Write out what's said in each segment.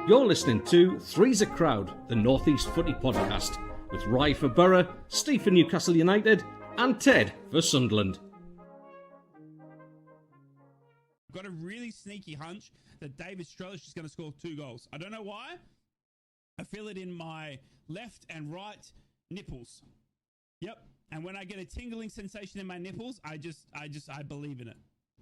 You're listening to Three's a Crowd, the North East Footy Podcast, with Rye for Borough, Steve for Newcastle United, and Ted for Sunderland. I've got a really sneaky hunch that David Strelish is going to score 2 goals. I don't know why. I feel it in my left and right nipples. Yep. And when I get a tingling sensation in my nipples, I believe in it.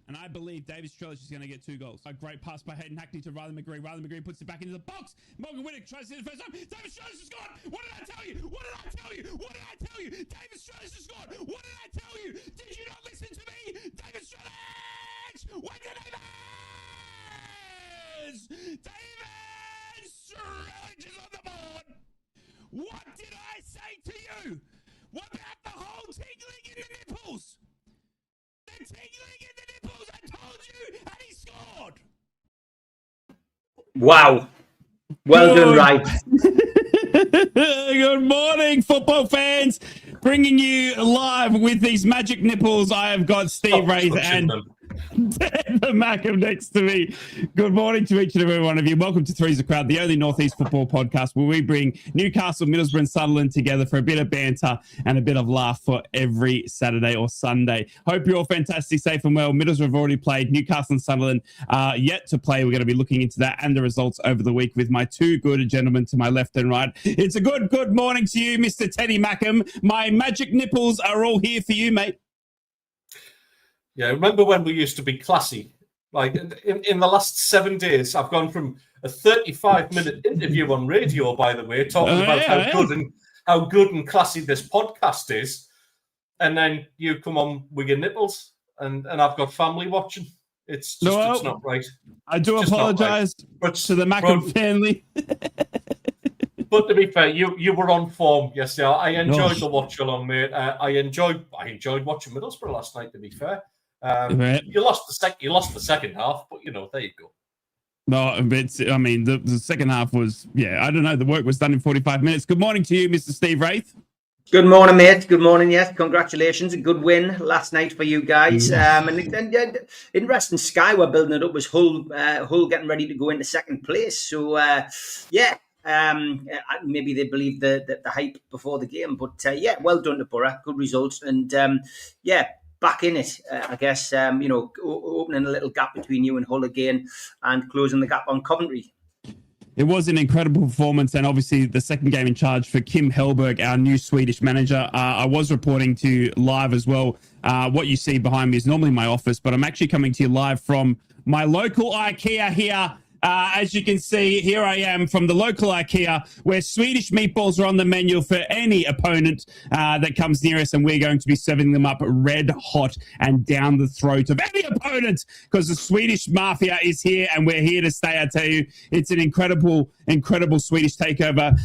And I believe David Strelish is going to get 2 goals. A great pass by Hayden Hackney to Riley McGree. Riley McGree puts it back into the box. Morgan Winnick tries to hit it first time. David Strelish has scored. What did I tell you? What did I tell you? What did I tell you? David Strelish has scored. What did I tell you? Did you not listen to me? David Strelish! Win your neighbours! David Strelish is on the board. What did I say to you? What about the whole tingling in the nipples? The tingling in the nipples, I told you, and he scored. Wow. Well done, right. Good morning, football fans. Bringing you live with these magic nipples. I have got Steve Wraith and the Mackham next to me. Good morning to each and every one of you. Welcome to Three's a Crowd, the only North East football podcast where we bring Newcastle, Middlesbrough and Sunderland together for a bit of banter and a bit of laugh for every Saturday or Sunday. Hope you're all fantastic, safe and well. Middlesbrough have already played. Newcastle and Sunderland yet to play. We're going to be looking into that and the results over the week with my 2 good gentlemen to my left and right. It's a good morning to you, Mr. Teddy Mackham. My magic nipples are all here for you, mate. Yeah, remember when we used to be classy? Like, in the last 7 days, I've gone from a 35-minute interview on radio, by the way, talking about how good and classy this podcast is, and then you come on with your nipples, and I've got family watching. It's just it's not right. I do apologise to the Mackham family. But to be fair, you were on form yesterday. I enjoyed the watch along, mate. I enjoyed watching Middlesbrough last night, to be fair. You lost the second half, but there you go. No, the second half was, I don't know. The work was done in 45 minutes. Good morning to you, Mr. Steve Wraith. Good morning, mate. Good morning, yes. Congratulations. A good win last night for you guys. And interesting, Sky were building it up was Hull getting ready to go into second place. So, maybe they believed the hype before the game. But, well done to Borough. Good results. And, back in it, I guess, opening a little gap between you and Hull again and closing the gap on Coventry. It was an incredible performance, and obviously the second game in charge for Kim Hellberg, our new Swedish manager. I was reporting to you live as well. What you see behind me is normally my office, but I'm actually coming to you live from my local IKEA here. As you can see, here I am from the local IKEA where Swedish meatballs are on the menu for any opponent that comes near us, and we're going to be serving them up red hot and down the throat of any opponent because the Swedish mafia is here and we're here to stay. I tell you, it's an incredible Swedish takeover.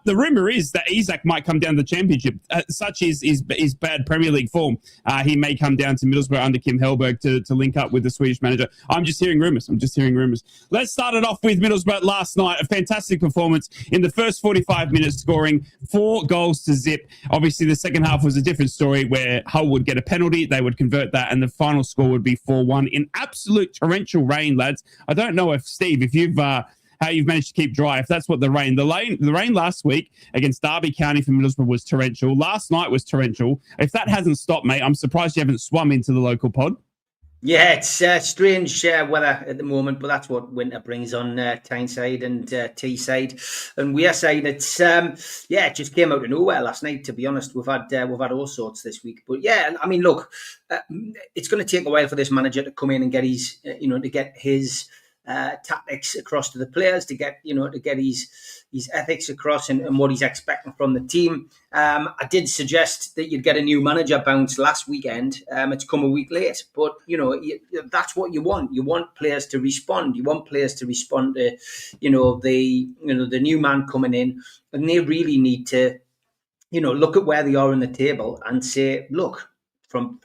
The rumour is that Isak might come down the championship. Such is bad Premier League form. He may come down to Middlesbrough under Kim Hellberg to link up with the Swedish manager. I'm just hearing rumours. Let's start it off with Middlesbrough last night. A fantastic performance in the first 45 minutes, scoring 4 goals to zip. Obviously, the second half was a different story where Hull would get a penalty. They would convert that, and the final score would be 4-1 in absolute torrential rain, lads. I don't know if, Steve, if you've... how you've managed to keep dry, if that's what the rain last week against Derby County for Middlesbrough was torrential. Last night was torrential. If that hasn't stopped, mate, I'm surprised you haven't swum into the local pod. Yeah, it's strange weather at the moment, but that's what winter brings on Tyne side and Teesside and Weir side. It's it just came out of nowhere last night. To be honest, we've had all sorts this week, but look, it's going to take a while for this manager to come in and get his tactics across to the players, to get his ethics across and what he's expecting from the team. I did suggest that you'd get a new manager bounce last weekend. It's come a week late, but that's what you want. You want players to respond. You want players to respond to the new man coming in, and they really need to look at where they are in the table and say, look, from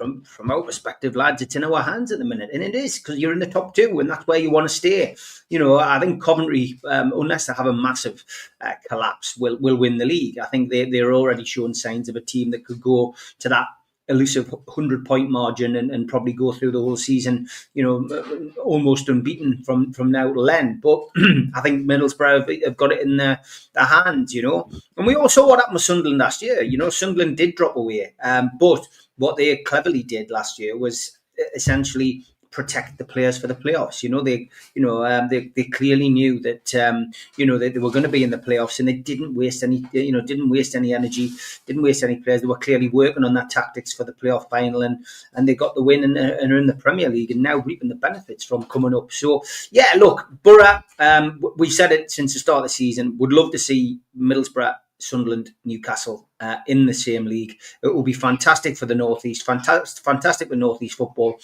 our perspective, lads, it's in our hands at the minute. And it is, because you're in the top 2 and that's where you want to stay. I think Coventry, unless they have a massive collapse, will win the league. I think they're already showing signs of a team that could go to that elusive 100-point margin and probably go through the whole season, almost unbeaten from now till then. But I think Middlesbrough have got it in their hands, And we all saw what happened with Sunderland last year. Sunderland did drop away, but what they cleverly did last year was essentially protect the players for the playoffs. They clearly knew that that they were going to be in the playoffs, and they didn't waste any energy, didn't waste any players. They were clearly working on that tactics for the playoff final, and they got the win and are in the Premier League and now reaping the benefits from coming up. So yeah, look, Borough. We've said it since the start of the season. Would love to see Middlesbrough, Sunderland, Newcastle in the same league. It will be fantastic for the Northeast, fantastic with Northeast football.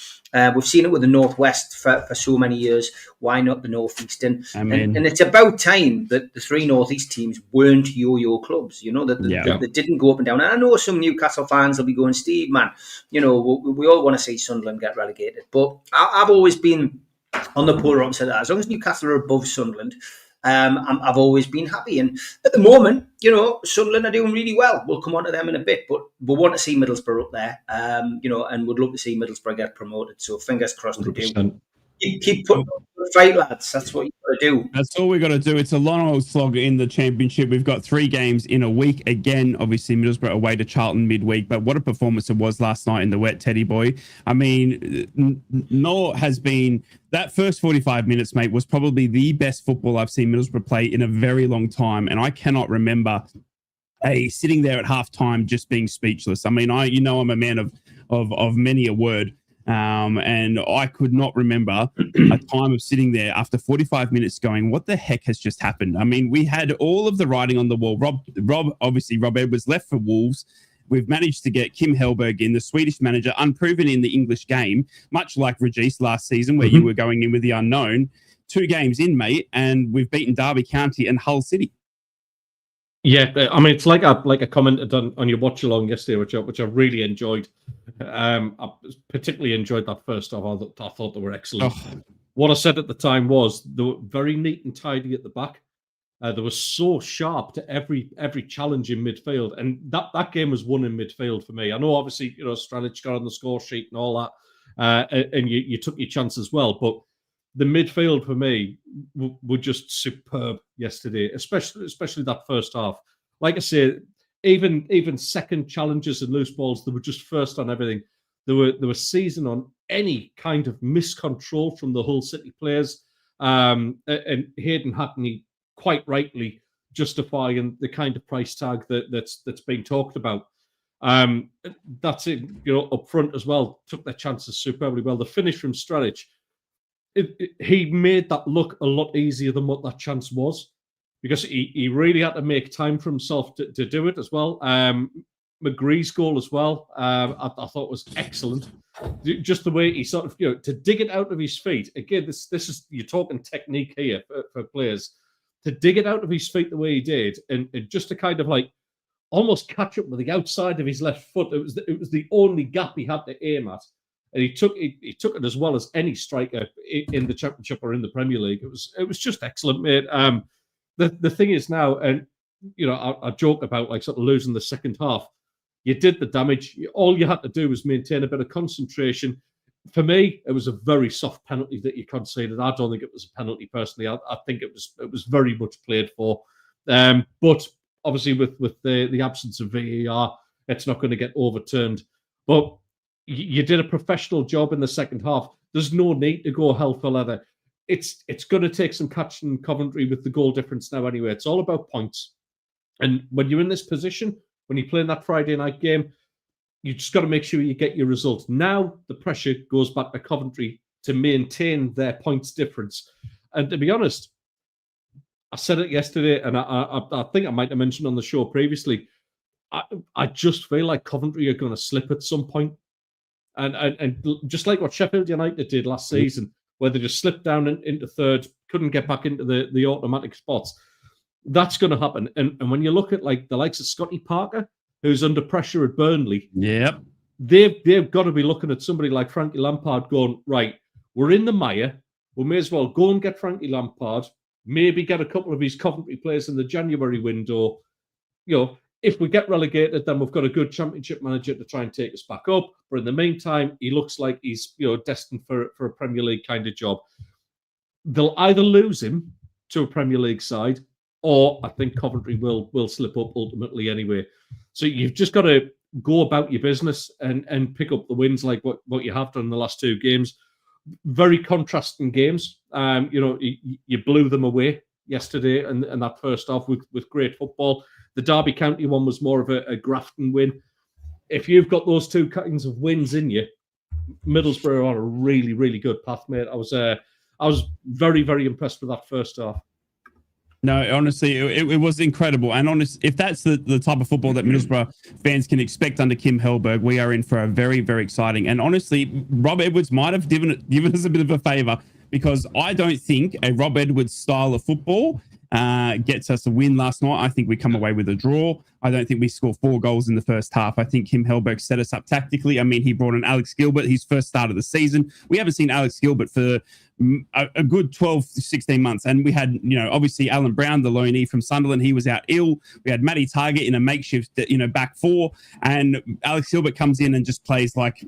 We've seen it with the Northwest for so many years. Why not the Northeast? And it's about time that the three Northeast teams weren't yo-yo clubs, that didn't go up and down. And I know some Newcastle fans will be going, Steve, man, we all want to see Sunderland get relegated. But I've always been on the polar opposite of that. As long as Newcastle are above Sunderland, I've always been happy. And at the moment, Sunderland are doing really well. We'll come on to them in a bit, but we want to see Middlesbrough up there, and would love to see Middlesbrough get promoted. So fingers crossed 100%. They do. Keep putting up the fight, lads. That's what you got to do. That's all we got to do. It's a long old slog in the championship. We've got 3 games in a week. Again, obviously, Middlesbrough away to Charlton midweek. But what a performance it was last night in the wet, Teddy boy. I mean, Noah has been... That first 45 minutes, mate, was probably the best football I've seen Middlesbrough play in a very long time. And I cannot remember sitting there at halftime just being speechless. I mean, I'm a man of many a word. And I could not remember a time of sitting there after 45 minutes going, what the heck has just happened? I mean, we had all of the writing on the wall. Rob Edwards left for Wolves. We've managed to get Kim Hellberg in, the Swedish manager, unproven in the English game, much like Regis last season, where you were going in with the unknown. 2 games in, mate, and we've beaten Derby County and Hull City. Yeah, I mean, it's like I commented on your watch along yesterday, which I really enjoyed. I particularly enjoyed that first half. I thought they were excellent. Oh. What I said at the time was they were very neat and tidy at the back. They were so sharp to every challenge in midfield, and that game was won in midfield for me. I know, obviously, Stranic got on the score sheet and all that, and you took your chance as well, but the midfield for me were just superb yesterday, especially that first half. Like I say, even second challenges and loose balls, they were just first on everything. They were seizing on any kind of miscontrol from the Hull City players, and Hayden Hackney quite rightly justifying the kind of price tag that's being talked about. That's it, up front as well. Took their chances superbly well. The finish from Stranic, he made that look a lot easier than what that chance was, because he really had to make time for himself to do it as well. McGree's goal as well, I thought was excellent. Just the way he sort of, to dig it out of his feet. Again, this is, you're talking technique here for players. To dig it out of his feet the way he did, and just to kind of like almost catch up with the outside of his left foot. It was the only gap he had to aim at. And he took it as well as any striker in the Championship or in the Premier League. It was just excellent, mate. The thing is now, and I joke about like sort of losing the second half. You did the damage. All you had to do was maintain a bit of concentration. For me, it was a very soft penalty that you conceded. I don't think it was a penalty personally. I think it was very much played for. But obviously, with the absence of VAR, it's not going to get overturned. But you did a professional job in the second half. There's no need to go hell for leather. It's going to take some catching Coventry with the goal difference now anyway. It's all about points. And when you're in this position, when you're playing that Friday night game, you just got to make sure you get your result. Now the pressure goes back to Coventry to maintain their points difference. And to be honest, I said it yesterday, and I think I might have mentioned on the show previously, I just feel like Coventry are going to slip at some point. And just like what Sheffield United did last season, where they just slipped down into third, couldn't get back into the automatic spots. That's going to happen. And when you look at like the likes of Scotty Parker, who's under pressure at Burnley, yep, they've got to be looking at somebody like Frankie Lampard going, right, we're in the mire. We may as well go and get Frankie Lampard, maybe get a couple of his Coventry players in the January window, if we get relegated, then we've got a good Championship manager to try and take us back up. But in the meantime, he looks like he's destined for a Premier League kind of job. They'll either lose him to a Premier League side, or I think Coventry will slip up ultimately anyway. So you've just got to go about your business and pick up the wins like what you have done in the last 2 games. Very contrasting games. You blew them away yesterday and that first half with great football. The Derby County one was more of a Grafton win. If you've got those 2 kinds of wins in you, Middlesbrough are on a really, really good path, mate. I was very, very impressed with that first half. No, honestly, it was incredible. And if that's the type of football that Middlesbrough fans can expect under Kim Hellberg, we are in for a very, very exciting. And honestly, Rob Edwards might have given us a bit of a favour, because I don't think a Rob Edwards style of football gets us a win last night. I think we come away with a draw. I don't think we score 4 goals in the first half. I think Kim Hellberg set us up tactically. I mean, he brought in Alex Gilbert, his first start of the season. We haven't seen Alex Gilbert for a good 12 to 16 months. And we had, obviously Alan Brown, the loanee from Sunderland, he was out ill. We had Matty Target in a makeshift, back 4. And Alex Gilbert comes in and just plays like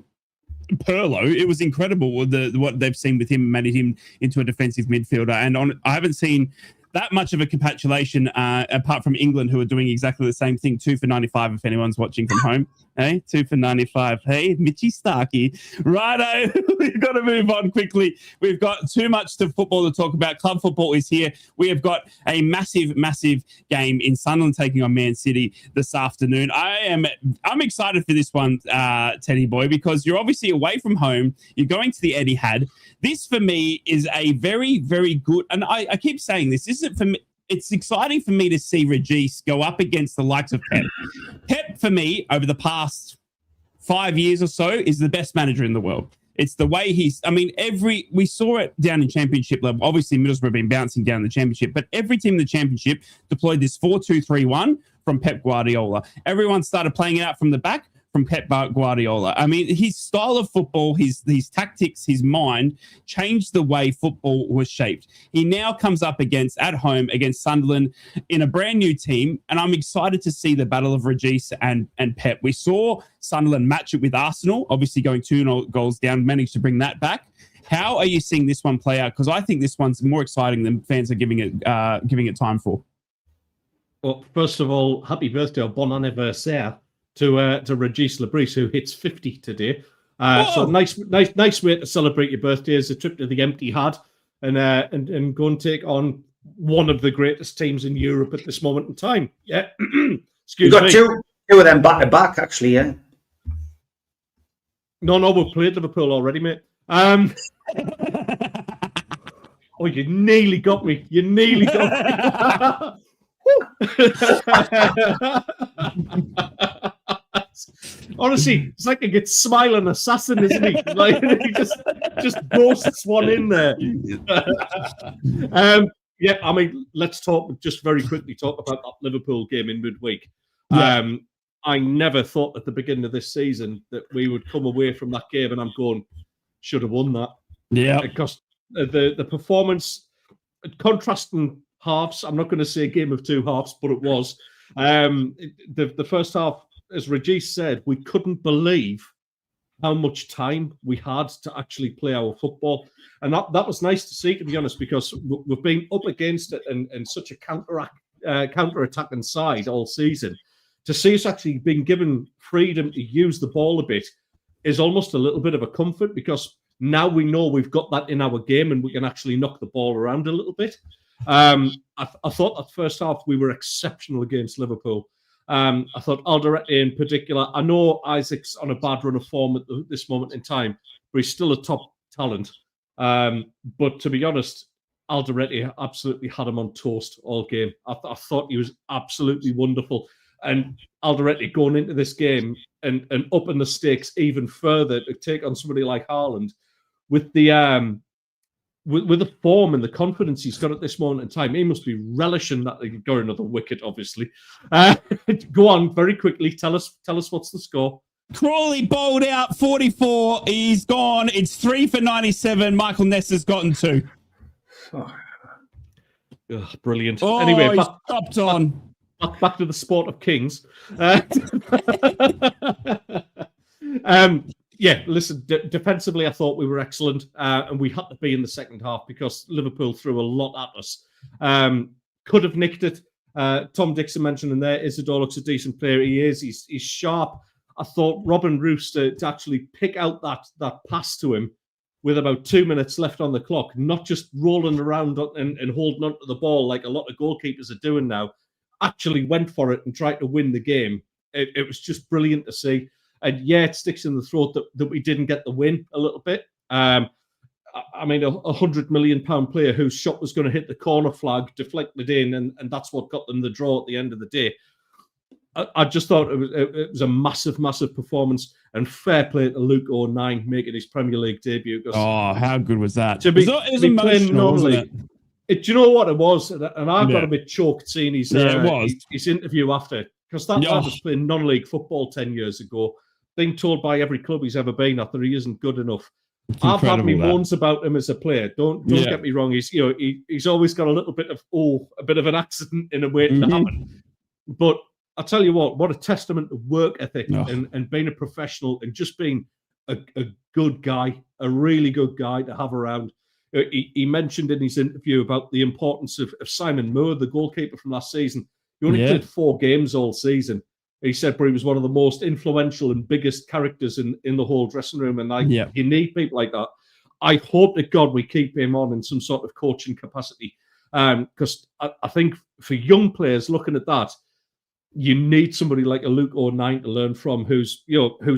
Perlo. It was incredible what they've seen with him and made him into a defensive midfielder. And I haven't seen that much of a capitulation, apart from England, who are doing exactly the same thing. 2 for 95, if anyone's watching from home. Hey, 2 for 95. Hey, Mitchy Starkey. Righto, we've got to move on quickly. We've got too much football to talk about. Club football is here. We have got a massive, massive game in Sunderland taking on Man City this afternoon. I'm excited for this one, Teddy boy, because you're obviously away from home. You're going to the Etihad. This, for me, is a very, very good, and I keep saying this isn't for me. It's exciting for me to see Regis go up against the likes of Pep. Pep, for me, over the past 5 years or so, is the best manager in the world. It's the way we saw it down in Championship level. Obviously, Middlesbrough have been bouncing down the Championship, but every team in the Championship deployed this 4-2-3-1 from Pep Guardiola. Everyone started playing it out from the back from Pep Guardiola. I mean, his style of football, his tactics, his mind changed the way football was shaped. He now comes up at home against Sunderland in a brand new team, and I'm excited to see the battle of Regis and Pep. We saw Sunderland match it with Arsenal, obviously going 2 goals down, managed to bring that back. How are you seeing this one play out? Because I think this one's more exciting than fans are giving it time for. Well, first of all, happy birthday or bon anniversaire to Regis Lebris, who hits 50 today. So nice way to celebrate your birthday is a trip to the Empty Had and go and take on one of the greatest teams in Europe at this moment in time. Yeah, excuse me. You got two of them back to back, actually. Yeah. No, we've played Liverpool already, mate. Oh, you nearly got me. You nearly got me. Honestly, it's like a good smiling assassin, isn't he? Like he just ghosts one in there. Yeah, I mean, let's just very quickly talk about that Liverpool game in midweek. Yeah. I never thought at the beginning of this season that we would come away from that game and I'm going, should have won that. Yeah. Because the performance, contrasting halves, I'm not going to say a game of 2 halves, but it was. The first half, as Regis said, we couldn't believe how much time we had to actually play our football. And that was nice to see, to be honest, because we've been up against it in such a counter-attacking side all season. To see us actually being given freedom to use the ball a bit is almost a little bit of a comfort, because now we know we've got that in our game and we can actually knock the ball around a little bit. I thought that first half we were exceptional against Liverpool. I thought Alderete in particular, I know Isaac's on a bad run of form at this moment in time, but he's still a top talent. But to be honest, Alderete absolutely had him on toast all game. I thought he was absolutely wonderful. And Alderete going into this game and upping the stakes even further to take on somebody like Haaland with the form and the confidence he's got at this moment in time, he must be relishing that he could go another wicket, obviously. Go on, very quickly. Tell us what's the score. Crawley bowled out 44. He's gone. It's 3 for 97. Michael Nessa's gotten 2. Brilliant. Oh, anyway, he's stopped on. back to the sport of kings. Yeah, listen, defensively, I thought we were excellent, and we had to be in the second half because Liverpool threw a lot at us. Could have nicked it. Tom Dixon mentioned in there, Isidore looks a decent player. He is. He's sharp. I thought Robin Rooster to actually pick out that pass to him with about 2 minutes left on the clock, not just rolling around and holding onto the ball like a lot of goalkeepers are doing now, actually went for it and tried to win the game. It was just brilliant to see. And yeah, it sticks in the throat that we didn't get the win a little bit. I mean, £100 million player whose shot was going to hit the corner flag, deflected in, and that's what got them the draw at the end of the day. I just thought it was a massive, massive performance, and fair play to Luke O'Nien making his Premier League debut. Oh, how good was that? It was emotional, wasn't it? Do you know what it was? And I got a bit choked seeing his interview after, because that lad was playing non-league football 10 years ago, being told by every club he's ever been at that he isn't good enough. I've had my moans about him as a player. Don't get me wrong. He's always got a little bit of an accident in a way to happen. But I'll tell you what a testament to work ethic and being a professional and just being a good guy, a really good guy to have around. He mentioned in his interview about the importance of Simon Moore, the goalkeeper from last season. He only played 4 games all season. He said, but he was one of the most influential and biggest characters in the whole dressing room. And you need people like that. I hope to God we keep him on in some sort of coaching capacity. Because I think for young players looking at that, you need somebody like a Luke O'Nien to learn from, who's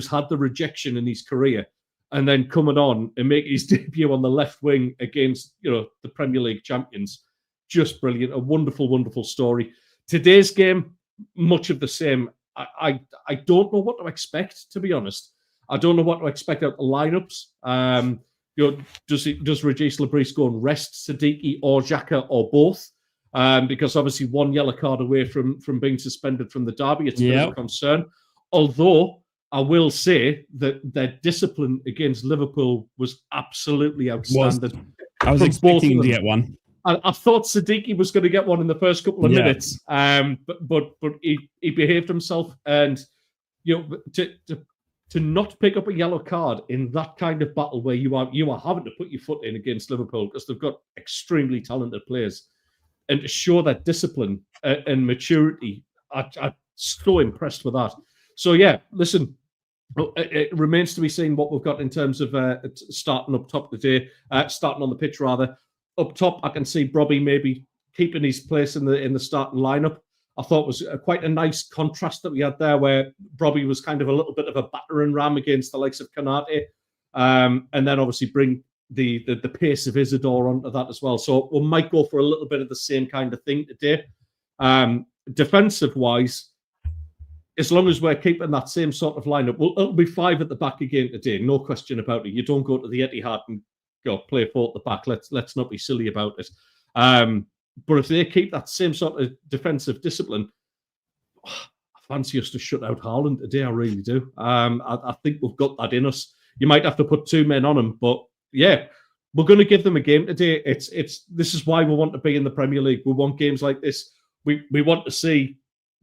had the rejection in his career, and then coming on and making his debut on the left wing against the Premier League champions. Just brilliant. A wonderful, wonderful story. Today's game, much of the same. I don't know what to expect, to be honest. I don't know what to expect out of the lineups. Does Regis Lebris go and rest Siddiqui or Xhaka or both? Because obviously one yellow card away from being suspended from the derby, it's a bit of a concern. Although I will say that their discipline against Liverpool was absolutely outstanding. I was expecting him to get one. I thought Siddiqui was going to get one in the first couple of minutes, but he behaved himself, and to not pick up a yellow card in that kind of battle where you are having to put your foot in against Liverpool because they've got extremely talented players, and to show that discipline and maturity, I'm so impressed with that. So yeah, listen, it remains to be seen what we've got in terms of starting up top today, starting on the pitch rather. Up top, I can see Brobby maybe keeping his place in the starting lineup. I thought it was quite a nice contrast that we had there, where Brobby was kind of a little bit of a battering ram against the likes of Konate, and then obviously bring the pace of Isidore onto that as well. So we might go for a little bit of the same kind of thing today. Defensive-wise, as long as we're keeping that same sort of lineup, it'll be 5 at the back again today, no question about it. You don't go to the Etihad and play 4 at the back. Let's not be silly about it. But if they keep that same sort of defensive discipline, I fancy us to shut out Haaland today. I really do. I think we've got that in us. You might have to put 2 men on him, but yeah, we're going to give them a game today. This is why we want to be in the Premier League. We want games like this. We want to see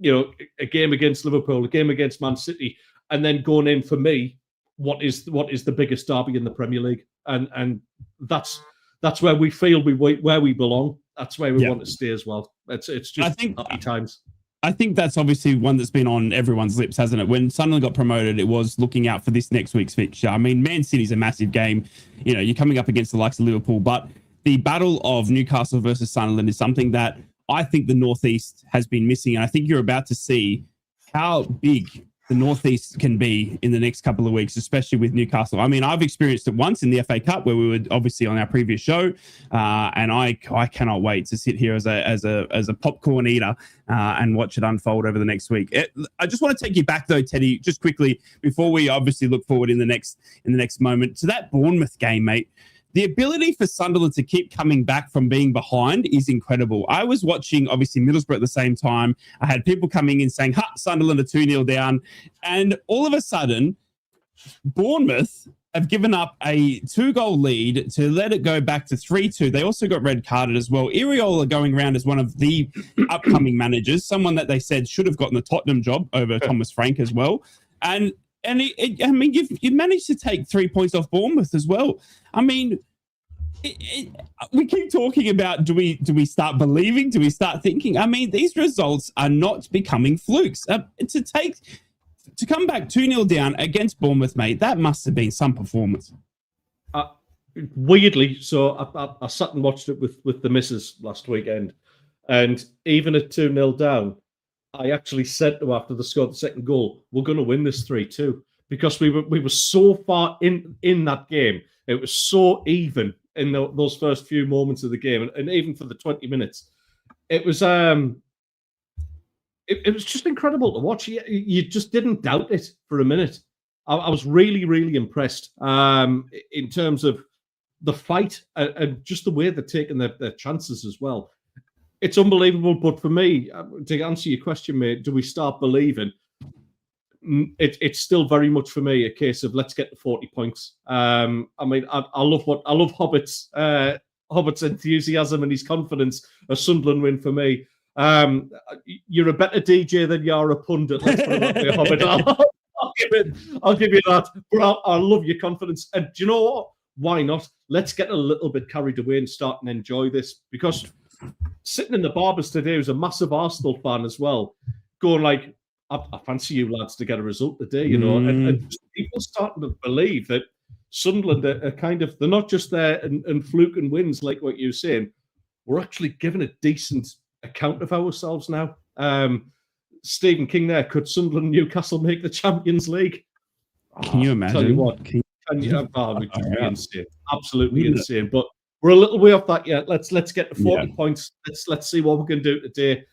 a game against Liverpool, a game against Man City, and then going in for me, what is the biggest derby in the Premier League, and that's where we feel where we belong. That's where we want to stay as well. It's just happy times. I think that's obviously one that's been on everyone's lips, hasn't it? When Sunderland got promoted, it was looking out for this next week's fixture. I mean, Man City's a massive game. You're coming up against the likes of Liverpool, but the battle of Newcastle versus Sunderland is something that I think the Northeast has been missing. And I think you're about to see how big the Northeast can be in the next couple of weeks, especially with Newcastle. I mean, I've experienced it once in the FA Cup where we were obviously on our previous show, and I cannot wait to sit here as a popcorn eater and watch it unfold over the next week. I just want to take you back though, Teddy, just quickly before we obviously look forward in the next moment to that Bournemouth game, mate. The ability for Sunderland to keep coming back from being behind is incredible. I was watching, obviously, Middlesbrough at the same time. I had people coming in saying, Sunderland are 2-0 down. And all of a sudden, Bournemouth have given up a 2-goal lead to let it go back to 3-2. They also got red carded as well. Iraola going around as one of the upcoming managers, someone that they said should have gotten the Tottenham job over Thomas Frank as well. And you've managed to take 3 points off Bournemouth as well. I mean, we keep talking about, do we start believing? Do we start thinking? I mean, these results are not becoming flukes. To come back 2-0 down against Bournemouth, mate, that must have been some performance. Weirdly, so I sat and watched it with the missus last weekend, and even at 2-0 down, I actually said to her after they scored the second goal, we're going to win this 3-2, because we were so far in that game. It was so even in those first few moments of the game, and even for the 20 minutes. It was it was just incredible to watch. You just didn't doubt it for a minute. I was really, really impressed in terms of the fight and just the way they're taking their chances as well. It's unbelievable. But for me, to answer your question, mate, do we start believing? It's still very much for me a case of let's get to 40 points. I mean, I love Hobbitt's enthusiasm and his confidence. A Sunderland win for me. You're a better DJ than you are a pundit. Let's put it that way, Hobbit. I'll give you that. But I love your confidence. And do you know what? Why not? Let's get a little bit carried away and start and enjoy this. Because sitting in the barbers today was a massive Arsenal fan as well, going like, I fancy you lads to get a result today, you know. And people starting to believe that Sunderland are kind of, they're not just there and fluking wins like what you're saying. We're actually giving a decent account of ourselves now. Stephen King there, could Sunderland and Newcastle make the Champions League? Can you imagine? Tell you what, it would be insane. Absolutely insane. But we're a little way off that yet. Let's get to 40 points. Let's see what we can do today.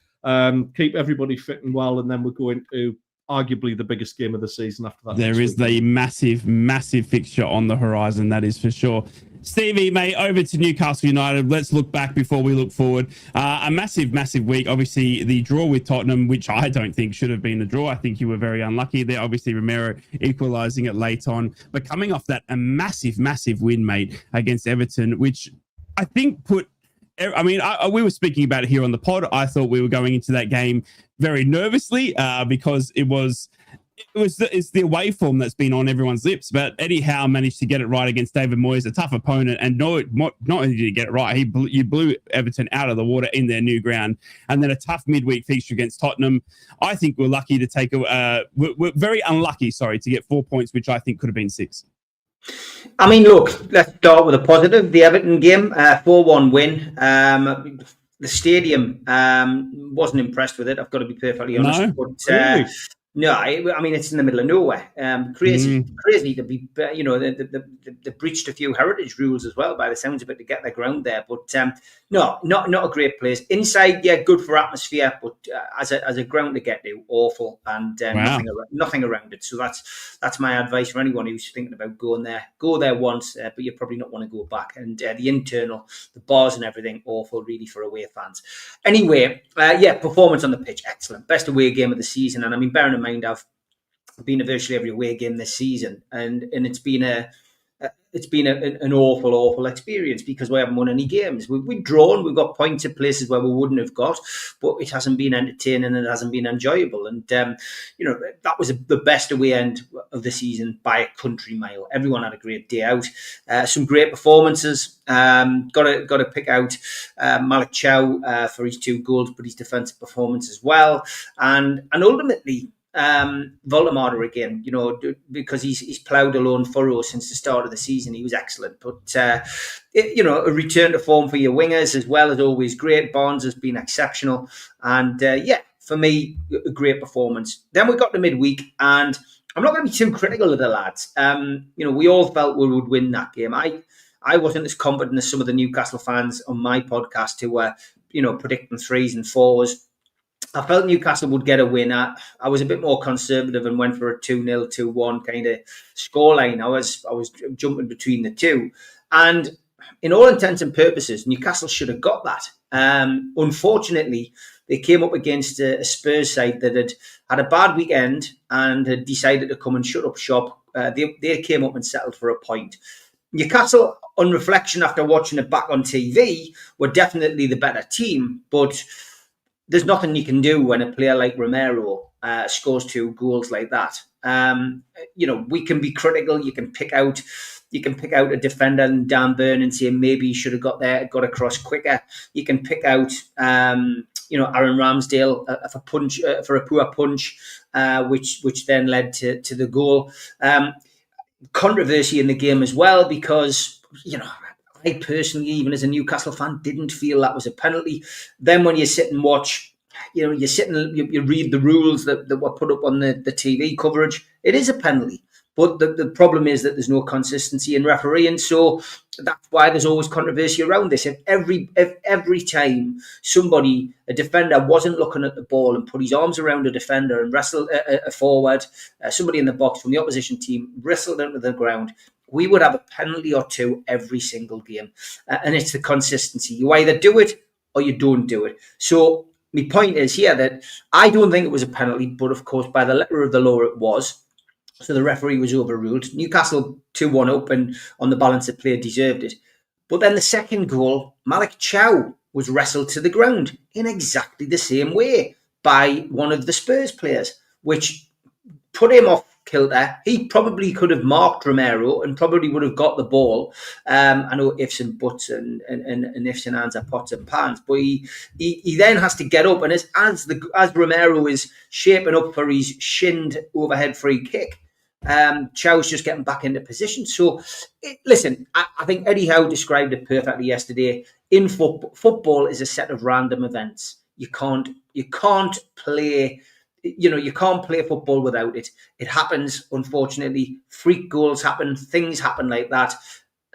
Keep everybody fit and well, and then we'll go into arguably the biggest game of the season after that. There is the massive fixture on the horizon, that is for sure. Stevie, mate, over to Newcastle United. Let's look back before we look forward. A massive week. Obviously, the draw with Tottenham, which I don't think should have been a draw. I think you were very unlucky there. Obviously, Romero equalising it late on. But coming off that, a massive win, mate, against Everton, which I think put... I mean, we were speaking about it here on the pod. I thought we were going into that game very nervously because it's the away form that's been on everyone's lips. But Eddie Howe managed to get it right against David Moyes, a tough opponent, and not only did he get it right, you blew Everton out of the water in their new ground. And then a tough midweek fixture against Tottenham. I think we're lucky to take we're very unlucky, to get 4 points, which I think could have been 6. I mean, look, let's start with a positive. The Everton game, 4-1 win. The stadium, wasn't impressed with it. I've got to be perfectly honest. No, but, really? No, I mean, it's in the middle of nowhere. Crazy to be, they breached a few heritage rules as well, by the sounds of it, to get their ground there. But no, not a great place. Inside, yeah, good for atmosphere, but as a ground to get to, awful, and nothing around it. So that's my advice for anyone who's thinking about going there. Go there once, but you probably not want to go back. And the bars and everything, awful, really, for away fans. Anyway, performance on the pitch, excellent. Best away game of the season. And I mean, bearing in mind, I've been to virtually every away game this season, and it's been an awful experience because we haven't won any games. We've drawn, we've got points at places where we wouldn't have got, but it hasn't been entertaining and it hasn't been enjoyable. And that was the best away end of the season by a country mile. Everyone had a great day out. Some great performances. Got to pick out Malik Chow for his 2 goals, but his defensive performance as well, and ultimately. Voldemort again, because he's ploughed a lone furrow since the start of the season. He was excellent, but a return to form for your wingers as well as always great. Barnes has been exceptional, and for me, a great performance. Then we got to midweek, and I'm not going to be too critical of the lads. We all felt we would win that game. I wasn't as confident as some of the Newcastle fans on my podcast who were, predicting 3s and 4s. I felt Newcastle would get a win. I was a bit more conservative and went for a 2-0, 2-1 kind of scoreline. I was jumping between the two. And in all intents and purposes, Newcastle should have got that. Unfortunately, they came up against a Spurs side that had a bad weekend and had decided to come and shut up shop They came up and settled for a point. Newcastle, on reflection after watching it back on TV, were definitely the better team, but there's nothing you can do when a player like Romero scores 2 goals like that. We can be critical. You can pick out a defender and Dan Burn and say maybe he should have got across quicker. You can pick out Aaron Ramsdale for a poor punch, which then led to the goal. Controversy in the game as well, because I personally, even as a Newcastle fan, didn't feel that was a penalty. Then when you sit and watch, you read the rules that were put up on the TV coverage, it is a penalty. But the problem is that there's no consistency in refereeing, so that's why there's always controversy around this. If every time a defender wasn't looking at the ball and put his arms around a defender and wrestled a forward, somebody in the box from the opposition team wrestled into the ground, we would have a penalty or 2 every single game. And it's the consistency. You either do it or you don't do it. So my point is here that I don't think it was a penalty, but of course by the letter of the law it was. So the referee was overruled. Newcastle 2-1 up, and on the balance of play deserved it. But then the second goal, Malik Chow was wrestled to the ground in exactly the same way by one of the Spurs players, which put him off kilter. He probably could have marked Romero and probably would have got the ball. I know ifs and buts and ifs and ands are pots and pans, but he then has to get up, and as Romero is shaping up for his shinned overhead free kick, Chow's just getting back into position. So, listen, I think Eddie Howe described it perfectly yesterday. In football is a set of random events. You can't play. You can't play football without it. It happens, unfortunately. Freak goals happen. Things happen like that,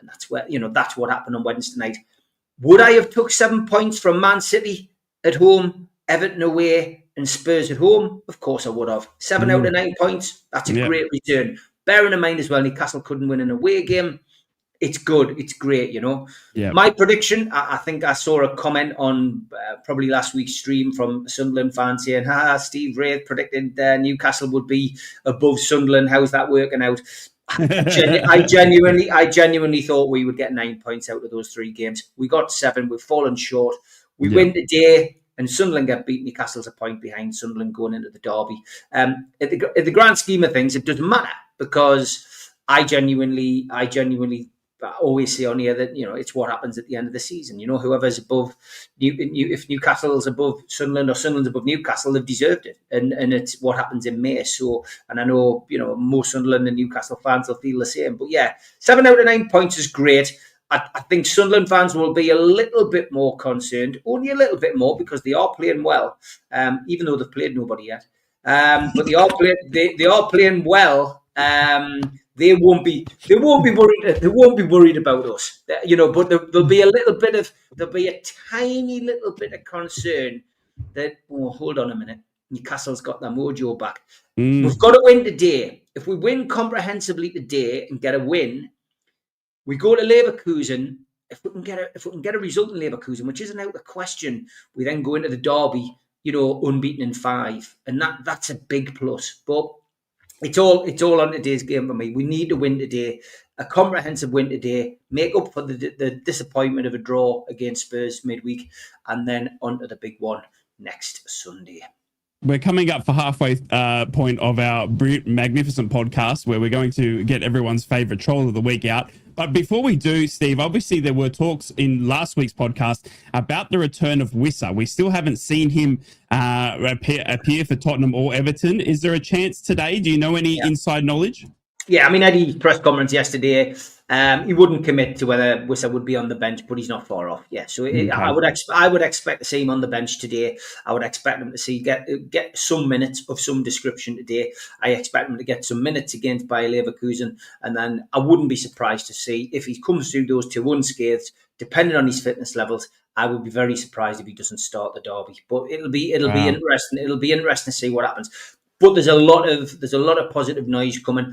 and that's what happened on Wednesday night. Would I have took 7 points from Man City at home, Everton away, and Spurs at home? Of course I would have. 7 out of 9 points. That's a great return. Bearing in mind as well, Newcastle couldn't win an away game. It's good. It's great, Yeah. My prediction, I think I saw a comment on probably last week's stream from a Sunderland fan saying, Steve Wraith predicted Newcastle would be above Sunderland. How's that working out? I genuinely thought we would get 9 points out of those 3 games. We got 7. We've fallen short. We win today, and Sunderland get beat. Newcastle's a point behind Sunderland going into the derby. At the grand scheme of things, it doesn't matter, because I genuinely always say on here that it's what happens at the end of the season. Whoever's above, if Newcastle's above Sunderland or Sunderland's above Newcastle, they've deserved it, and it's what happens in May. So, and I know most Sunderland and Newcastle fans will feel the same. But yeah, 7 out of 9 points is great. I think Sunderland fans will be a little bit more concerned, only a little bit more, because they are playing well, even though they've played nobody yet. But they are playing well. They won't be worried. They won't be worried about us, but there'll be a tiny little bit of concern that, hold on a minute, Newcastle's got their mojo back. We've got to win today. If we win comprehensively today and get a win, we go to Leverkusen. If we can get a result in Leverkusen, which isn't out of the question, we then go into the derby, unbeaten in 5, and that's a big plus. But it's all on today's game for me. We need to win today, a comprehensive win today, make up for the disappointment of a draw against Spurs midweek, and then on to the big one next Sunday. We're coming up for halfway point of our magnificent podcast, where we're going to get everyone's favourite troll of the week out. But before we do, Steve, obviously there were talks in last week's podcast about the return of Wissa. We still haven't seen him appear for Tottenham or Everton. Is there a chance today? Do you know any inside knowledge? Yeah, I mean, Eddie's press conference yesterday, he wouldn't commit to whether Wissa would be on the bench, but he's not far off. Yeah, so okay. I would expect to see him on the bench today. I would expect him to get some minutes of some description today. I expect him to get some minutes against Bayer Leverkusen, and then I wouldn't be surprised to see if he comes through those 2 unscathed, depending on his fitness levels. I would be very surprised if he doesn't start the derby. But it'll be interesting. It'll be interesting to see what happens. But there's a lot of positive noise coming.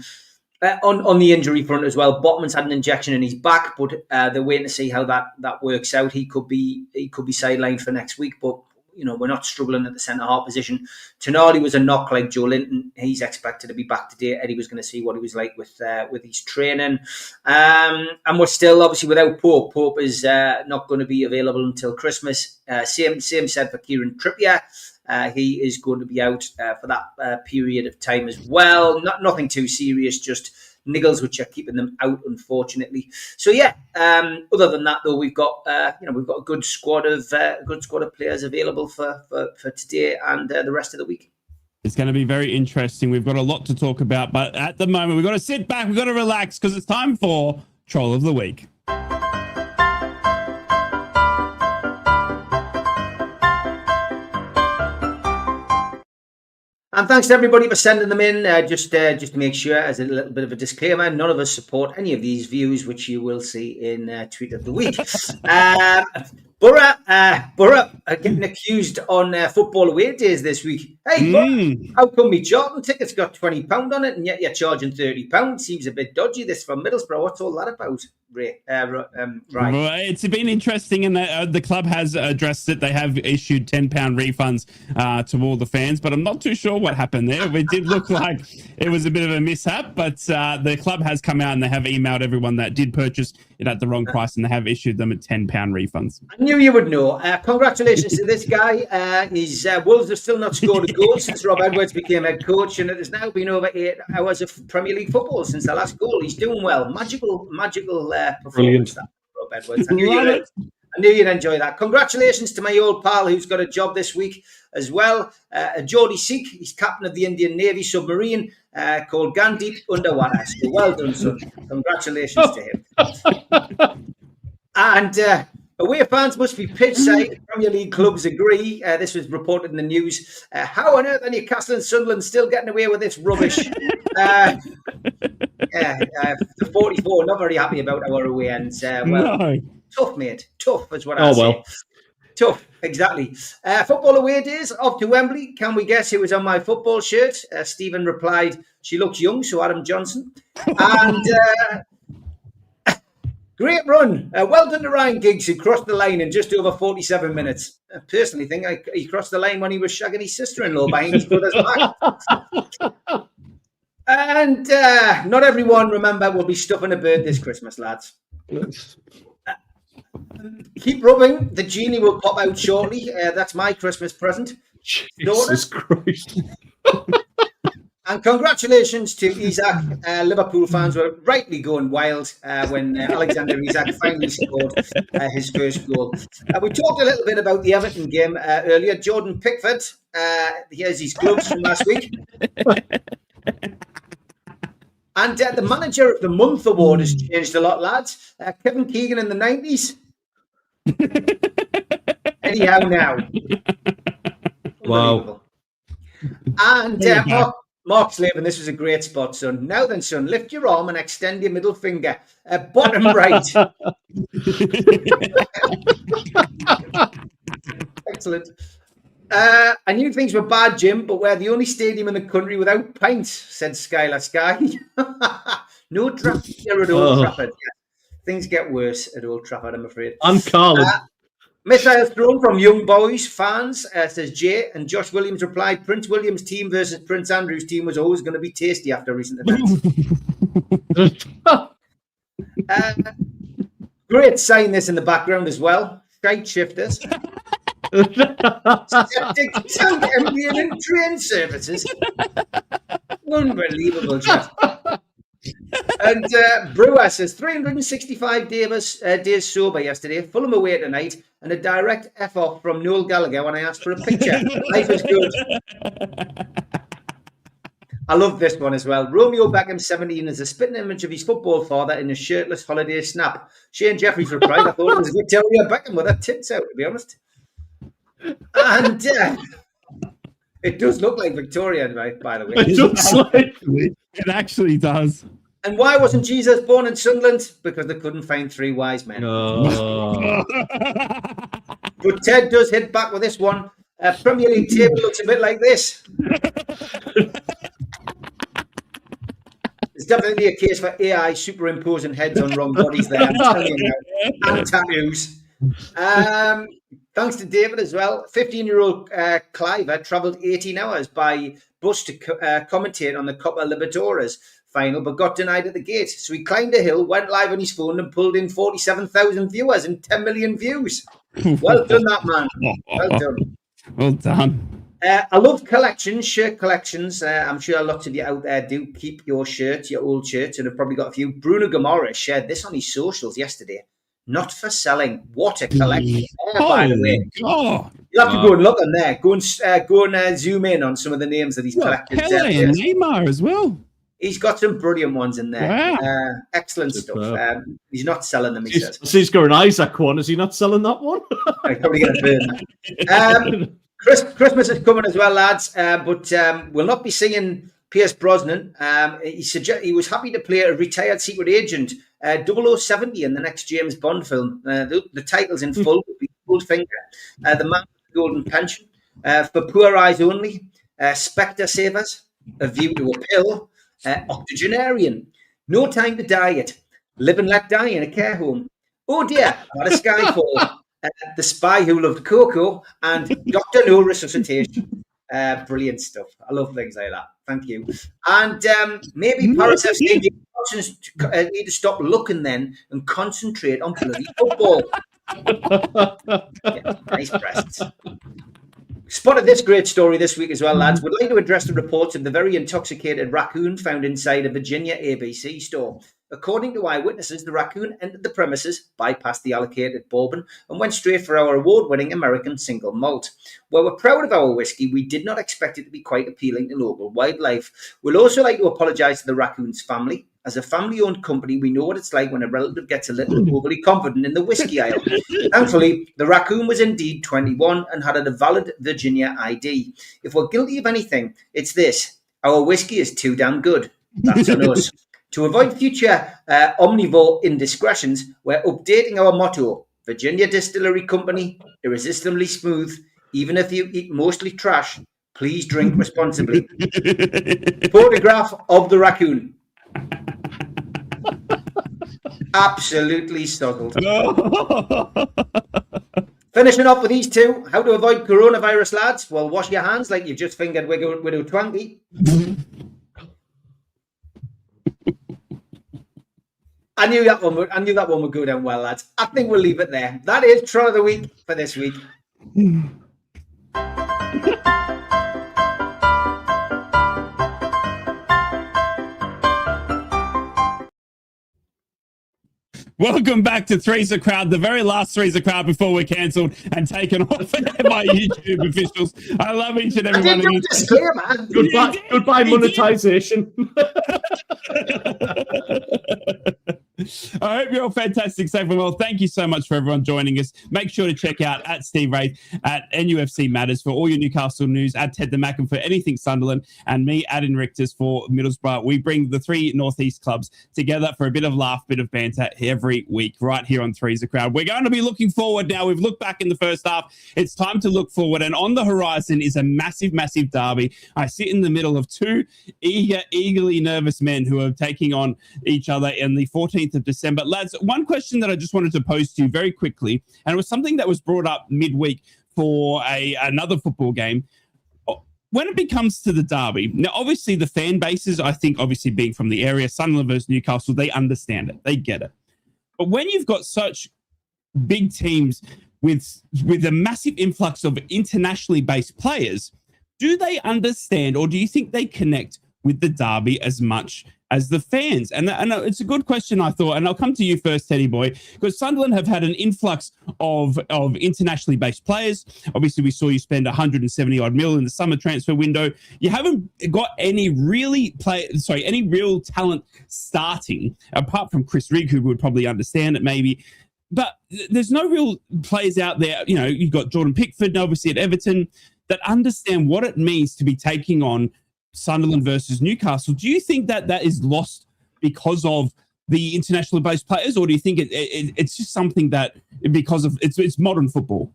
On the injury front as well, Botman's had an injection in his back, but they're waiting to see how that works out. He could be sidelined for next week, but we're not struggling at the centre half position. Tonali was a knock like Joe Linton. He's expected to be back today. Eddie was going to see what he was like with his training. And we're still obviously without Pope. Pope is not going to be available until Christmas. Same said for Kieran Trippier. He is going to be out for that period of time as well. Nothing too serious, just niggles which are keeping them out, unfortunately. So yeah. Other than that, though, we've got a good squad of players available for today and the rest of the week. It's going to be very interesting. We've got a lot to talk about, but at the moment, we've got to sit back, we've got to relax, because it's time for Troll of the Week. And thanks to everybody for sending them in. Just to make sure, as a little bit of a disclaimer, none of us support any of these views, which you will see in Tweet of the Week. Borough are getting accused on football away days this week. Hey, Borough, how come me Charlton tickets got £20 on it and yet you're charging £30? Seems a bit dodgy, this from Middlesbrough. What's all that about, Ray? Right. Well, it's been interesting, and the club has addressed it. They have issued £10 refunds to all the fans, but I'm not too sure what happened there. It did look like it was a bit of a mishap, but the club has come out and they have emailed everyone that did purchase it at the wrong price, and they have issued them a £10 refunds. I knew you would know. Congratulations to this guy. His Wolves have still not scored a goal since Rob Edwards became head coach, and it has now been over 8 hours of Premier League football since the last goal. He's doing well. Magical performance, that, Rob Edwards. I knew you'd enjoy that. Congratulations to my old pal who's got a job this week as well. Geordie Sikh, he's captain of the Indian Navy submarine called Gandhi Underwater. So well done, son. Congratulations to him. And away fans must be pitch side. Premier League clubs agree. This was reported in the news. How on earth are Newcastle and Sunderland still getting away with this rubbish? The 44 not very happy about our away ends. Tough, mate. Tough is what I say. Tough, exactly. Football away days off to Wembley. Can we guess who was on my football shirt? Stephen replied, "She looks young," so Adam Johnson. And great run. Well done to Ryan Giggs, who crossed the line in just over 47 minutes. I personally think he crossed the line when he was shagging his sister-in-law behind his brother's back. And not everyone, remember, will be stuffing a bird this Christmas, lads. Keep rubbing. The genie will pop out shortly. That's my Christmas present. Jesus Christ. And congratulations to Isak. Liverpool fans were rightly going wild when Alexander Isak finally scored his first goal. We talked a little bit about the Everton game earlier. Jordan Pickford, here's his gloves from last week. And the Manager of the Month award has changed a lot, lads. Kevin Keegan in the 90s. Anyhow now. Wow. And Mark Slavin, this was a great spot, son. Now then, son, lift your arm and extend your middle finger. Bottom right. Excellent. I knew things were bad, Jim, but we're the only stadium in the country without pints, said Skylar Sky. No draft here at Old Trafford. Yeah. Things get worse at Old Trafford, I'm afraid. And Carlin. Missiles thrown from young boys, fans, says Jay. And Josh Williams replied, Prince William's team versus Prince Andrew's team was always going to be tasty after recent events. Great sign this in the background as well. Shite shifters. Septic tank emptying and train services. Unbelievable, Jeff. And Brewer says 365 days sober yesterday, Fulham away tonight, and a direct F-off from Noel Gallagher when I asked for a picture. Life is good. I love this one as well. Romeo Beckham 17 is a spitting image of his football father in a shirtless holiday snap. Shane Jeffries replied, I thought it was Victoria Beckham with her tits out, to be honest. And it does look like Victoria, by the way. It actually does. And why wasn't Jesus born in Sunderland? Because they couldn't find 3 wise men. Oh. But Ted does hit back with this one. Premier League table looks a bit like this. It's definitely a case for AI superimposing heads on wrong bodies there. I'm telling you now. And tattoos. Thanks to David as well. 15-year-old Cliver travelled 18 hours by bus to commentate on the Copa Libertadores final, but got denied at the gate. So he climbed a hill, went live on his phone, and pulled in 47,000 viewers and 10 million views. Well done, that man. Well done. Well done. I love collections, shirt collections. I'm sure lots of you out there do keep your shirts, your old shirts, and have probably got a few. Bruno Gamora shared this on his socials yesterday. Not for selling. What a collection there, by the way. God. You'll have to go and look on there. Go and zoom in on some of the names that he's collected. Pele and Neymar as well. He's got some brilliant ones in there. Wow. Excellent stuff. He's not selling them, he says. He's got an Isaac one. Is he not selling that one? I'm probably going to burn that. Christmas is coming as well, lads, but we'll not be seeing Pierce Brosnan. He was happy to play a retired secret agent, 0070 in the next James Bond film. The title's in full, Goldfinger, The Man with the Golden Pension, For Poor Eyes Only, Spectre Savers, A View to a Pill, Octogenarian, No Time to Diet, Live and Let Die in a Care Home, Oh Dear, What a Skyfall, The Spy Who Loved Coco, and Dr. No Resuscitation. Brilliant stuff. I love things like that. Thank you. And maybe Paris FC need to stop looking then and concentrate on bloody football. Yeah, nice breasts. Spotted this great story this week as well, lads. We'd like to address the reports of the very intoxicated raccoon found inside a Virginia ABC store. According to eyewitnesses, the raccoon entered the premises, bypassed the allocated bourbon, and went straight for our award-winning American single malt. While we're proud of our whiskey, we did not expect it to be quite appealing to local wildlife. We'd also like to apologise to the raccoon's family. As a family-owned company, we know what it's like when a relative gets a little overly confident in the whiskey aisle. Thankfully, the raccoon was indeed 21 and had a valid Virginia ID. If we're guilty of anything, it's this. Our whiskey is too damn good. That's on us. To avoid future omnivore indiscretions, we're updating our motto. Virginia Distillery Company, irresistibly smooth. Even if you eat mostly trash, please drink responsibly. Photograph of the raccoon. Absolutely struggled. Finishing up with these two. How to avoid coronavirus, lads? Well, wash your hands like you've just fingered Widow Twangy. I knew that one would go down well, lads. I think we'll leave it there. That is Tron of the Week for this week. Welcome back to Three's a Crowd, the very last Three's a Crowd before we're cancelled and taken off by YouTube officials. I love each and every one of you. Disclaimer. Goodbye monetization. I hope you're all fantastic, safe and well. Thank you so much for everyone joining us. Make sure to check out at Steve Wraith at NUFC Matters for all your Newcastle news, at Ted the Mackin for anything Sunderland, and me at Invictus for Middlesbrough. We bring the three Northeast clubs together for a bit of laugh, bit of banter every week right here on Three's a Crowd. We're going to be looking forward now. We've looked back in the first half. It's time to look forward, and on the horizon is a massive, massive derby. I sit in the middle of two eagerly nervous men who are taking on each other in the 14th of December. Lads, one question that I just wanted to pose to you very quickly, and it was something that was brought up midweek for another football game. When it comes to the derby, now obviously the fan bases, I think obviously being from the area, Sunderland versus Newcastle, they understand it. They get it. But when you've got such big teams with a massive influx of internationally based players, do they understand, or do you think they connect with the derby as much as the fans? And it's a good question, I thought, and I'll come to you first, Teddy Boy, because Sunderland have had an influx of internationally based players. Obviously, we saw you spend 170 odd mil in the summer transfer window. You haven't got any real talent starting, apart from Chris Rigg, who would probably understand it maybe. But there's no real players out there. You know, you've got Jordan Pickford, obviously at Everton, that understand what it means to be taking on Sunderland versus Newcastle. Do you think that is lost because of the internationally based players, or do you think it's just something that because of it's modern football?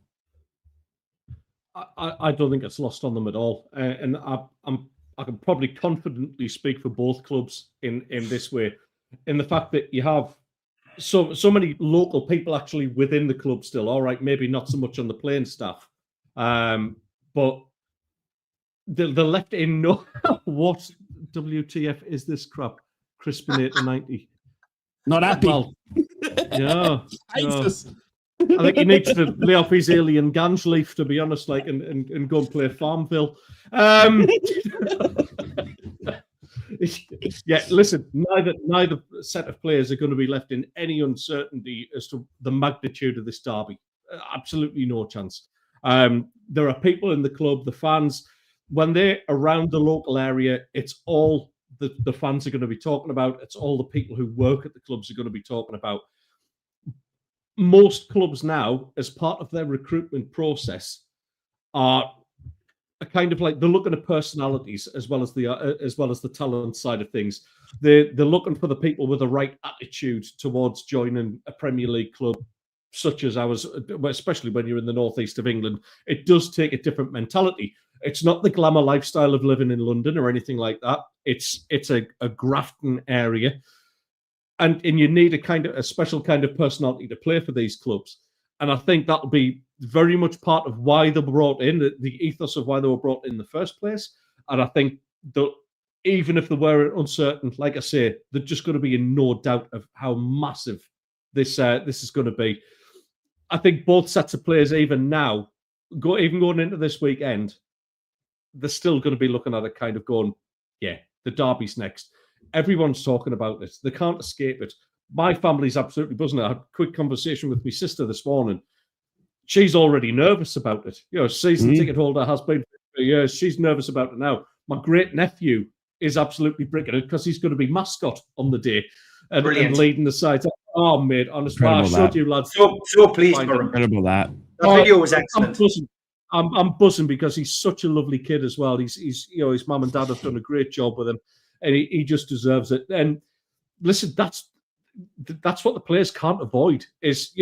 I don't think it's lost on them at all, and I can probably confidently speak for both clubs in this way, in the fact that you have so many local people actually within the club still. All right, maybe not so much on the playing staff, but the left in no. What WTF is this crap? Crispinator 90. Not happy. Well, yeah. Hates us. I think he needs to lay off his alien ganj leaf, to be honest, like and go and play Farmville. Yeah, listen, neither set of players are going to be left in any uncertainty as to the magnitude of this derby. Absolutely no chance. There are people in the club, the fans, when they're around the local area, it's all the fans are going to be talking about. It's all the people who work at the clubs are going to be talking about. Most clubs now, as part of their recruitment process, are kind of like they're looking at personalities as well as the talent side of things. They're looking for the people with the right attitude towards joining a Premier League club such as ours, especially when you're in the northeast of England. It does take a different mentality. It's not the glamour lifestyle of living in London or anything like that. It's a grafting area. And you need a special kind of personality to play for these clubs. And I think that'll be very much part of why they were brought in, the ethos of why they were brought in the first place. And I think that even if they were uncertain, like I say, they're just going to be in no doubt of how massive this is going to be. I think both sets of players, even now, going into this weekend, they're still going to be looking at it kind of going, yeah, the derby's next. Everyone's talking about this. They can't escape it. My family's absolutely buzzing. I had a quick conversation with my sister this morning. She's already nervous about it. Season ticket holder has been for years. She's nervous about it now. My great nephew is absolutely bricking it because he's going to be mascot on the day and leading the side. Oh, mate, honestly, I showed you, lads. So pleased for him. Incredible that. The video was excellent. I'm buzzing because he's such a lovely kid as well. He's his mum and dad have done a great job with him, and he just deserves it. And listen, that's what the players can't avoid is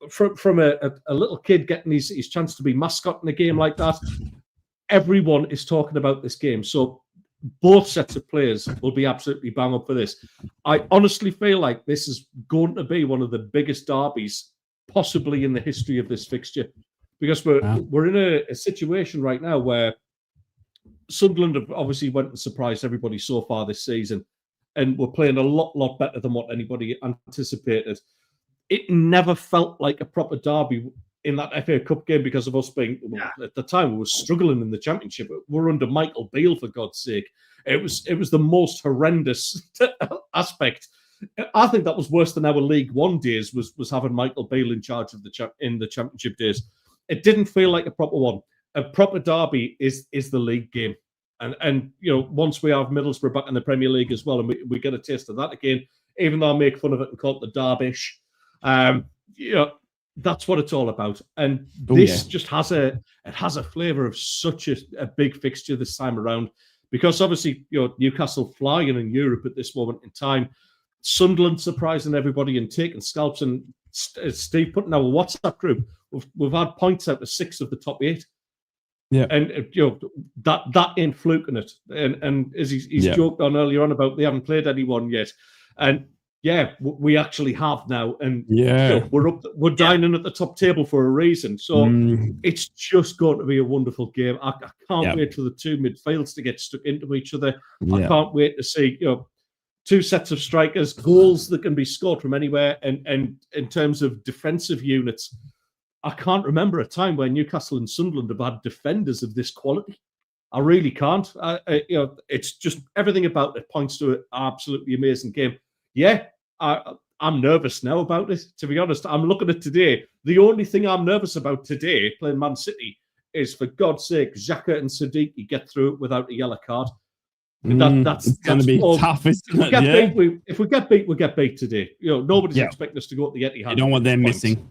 from a little kid getting his chance to be mascot in a game like that. Everyone is talking about this game, so both sets of players will be absolutely bang up for this. I honestly feel like this is going to be one of the biggest derbies possibly in the history of this fixture, because we're in a situation right now where Sunderland have obviously went and surprised everybody so far this season, and we're playing a lot better than what anybody anticipated. It never felt like a proper derby in that FA Cup game because of us being, at the time, we were struggling in the Championship. We're under Michael Beale, for God's sake. It was the most horrendous aspect. I think that was worse than our League One days, was having Michael Beale in charge of the Championship days. It didn't feel like a proper one. A proper derby is the league game. And once we have Middlesbrough back in the Premier League as well, and we get a taste of that again, even though I make fun of it and call it the derbish, that's what it's all about. And this just has a flavour of such a big fixture this time around, because obviously Newcastle flying in Europe at this moment in time, Sunderland surprising everybody and taking scalps, and Steve put in our WhatsApp group, we've had points out of 6 of the top 8. Yeah, and that ain't fluking it. And as he's joked on earlier on about they haven't played anyone yet, and we actually have now, and we're dining at the top table for a reason. So it's just going to be a wonderful game. I can't wait for the two midfields to get stuck into each other. I can't wait to see two sets of strikers, goals that can be scored from anywhere, and in terms of defensive units, I can't remember a time where Newcastle and Sunderland have had defenders of this quality. I really can't. It's just everything about it points to an absolutely amazing game. Yeah, I'm nervous now about it, to be honest. I'm looking at today. The only thing I'm nervous about today, playing Man City, is, for God's sake, Xhaka and Siddiqui get through it without a yellow card. That's going to be tough, isn't it? If we get beat, we get beat today. Nobody's expecting us to go to the Etihad. You don't want them missing.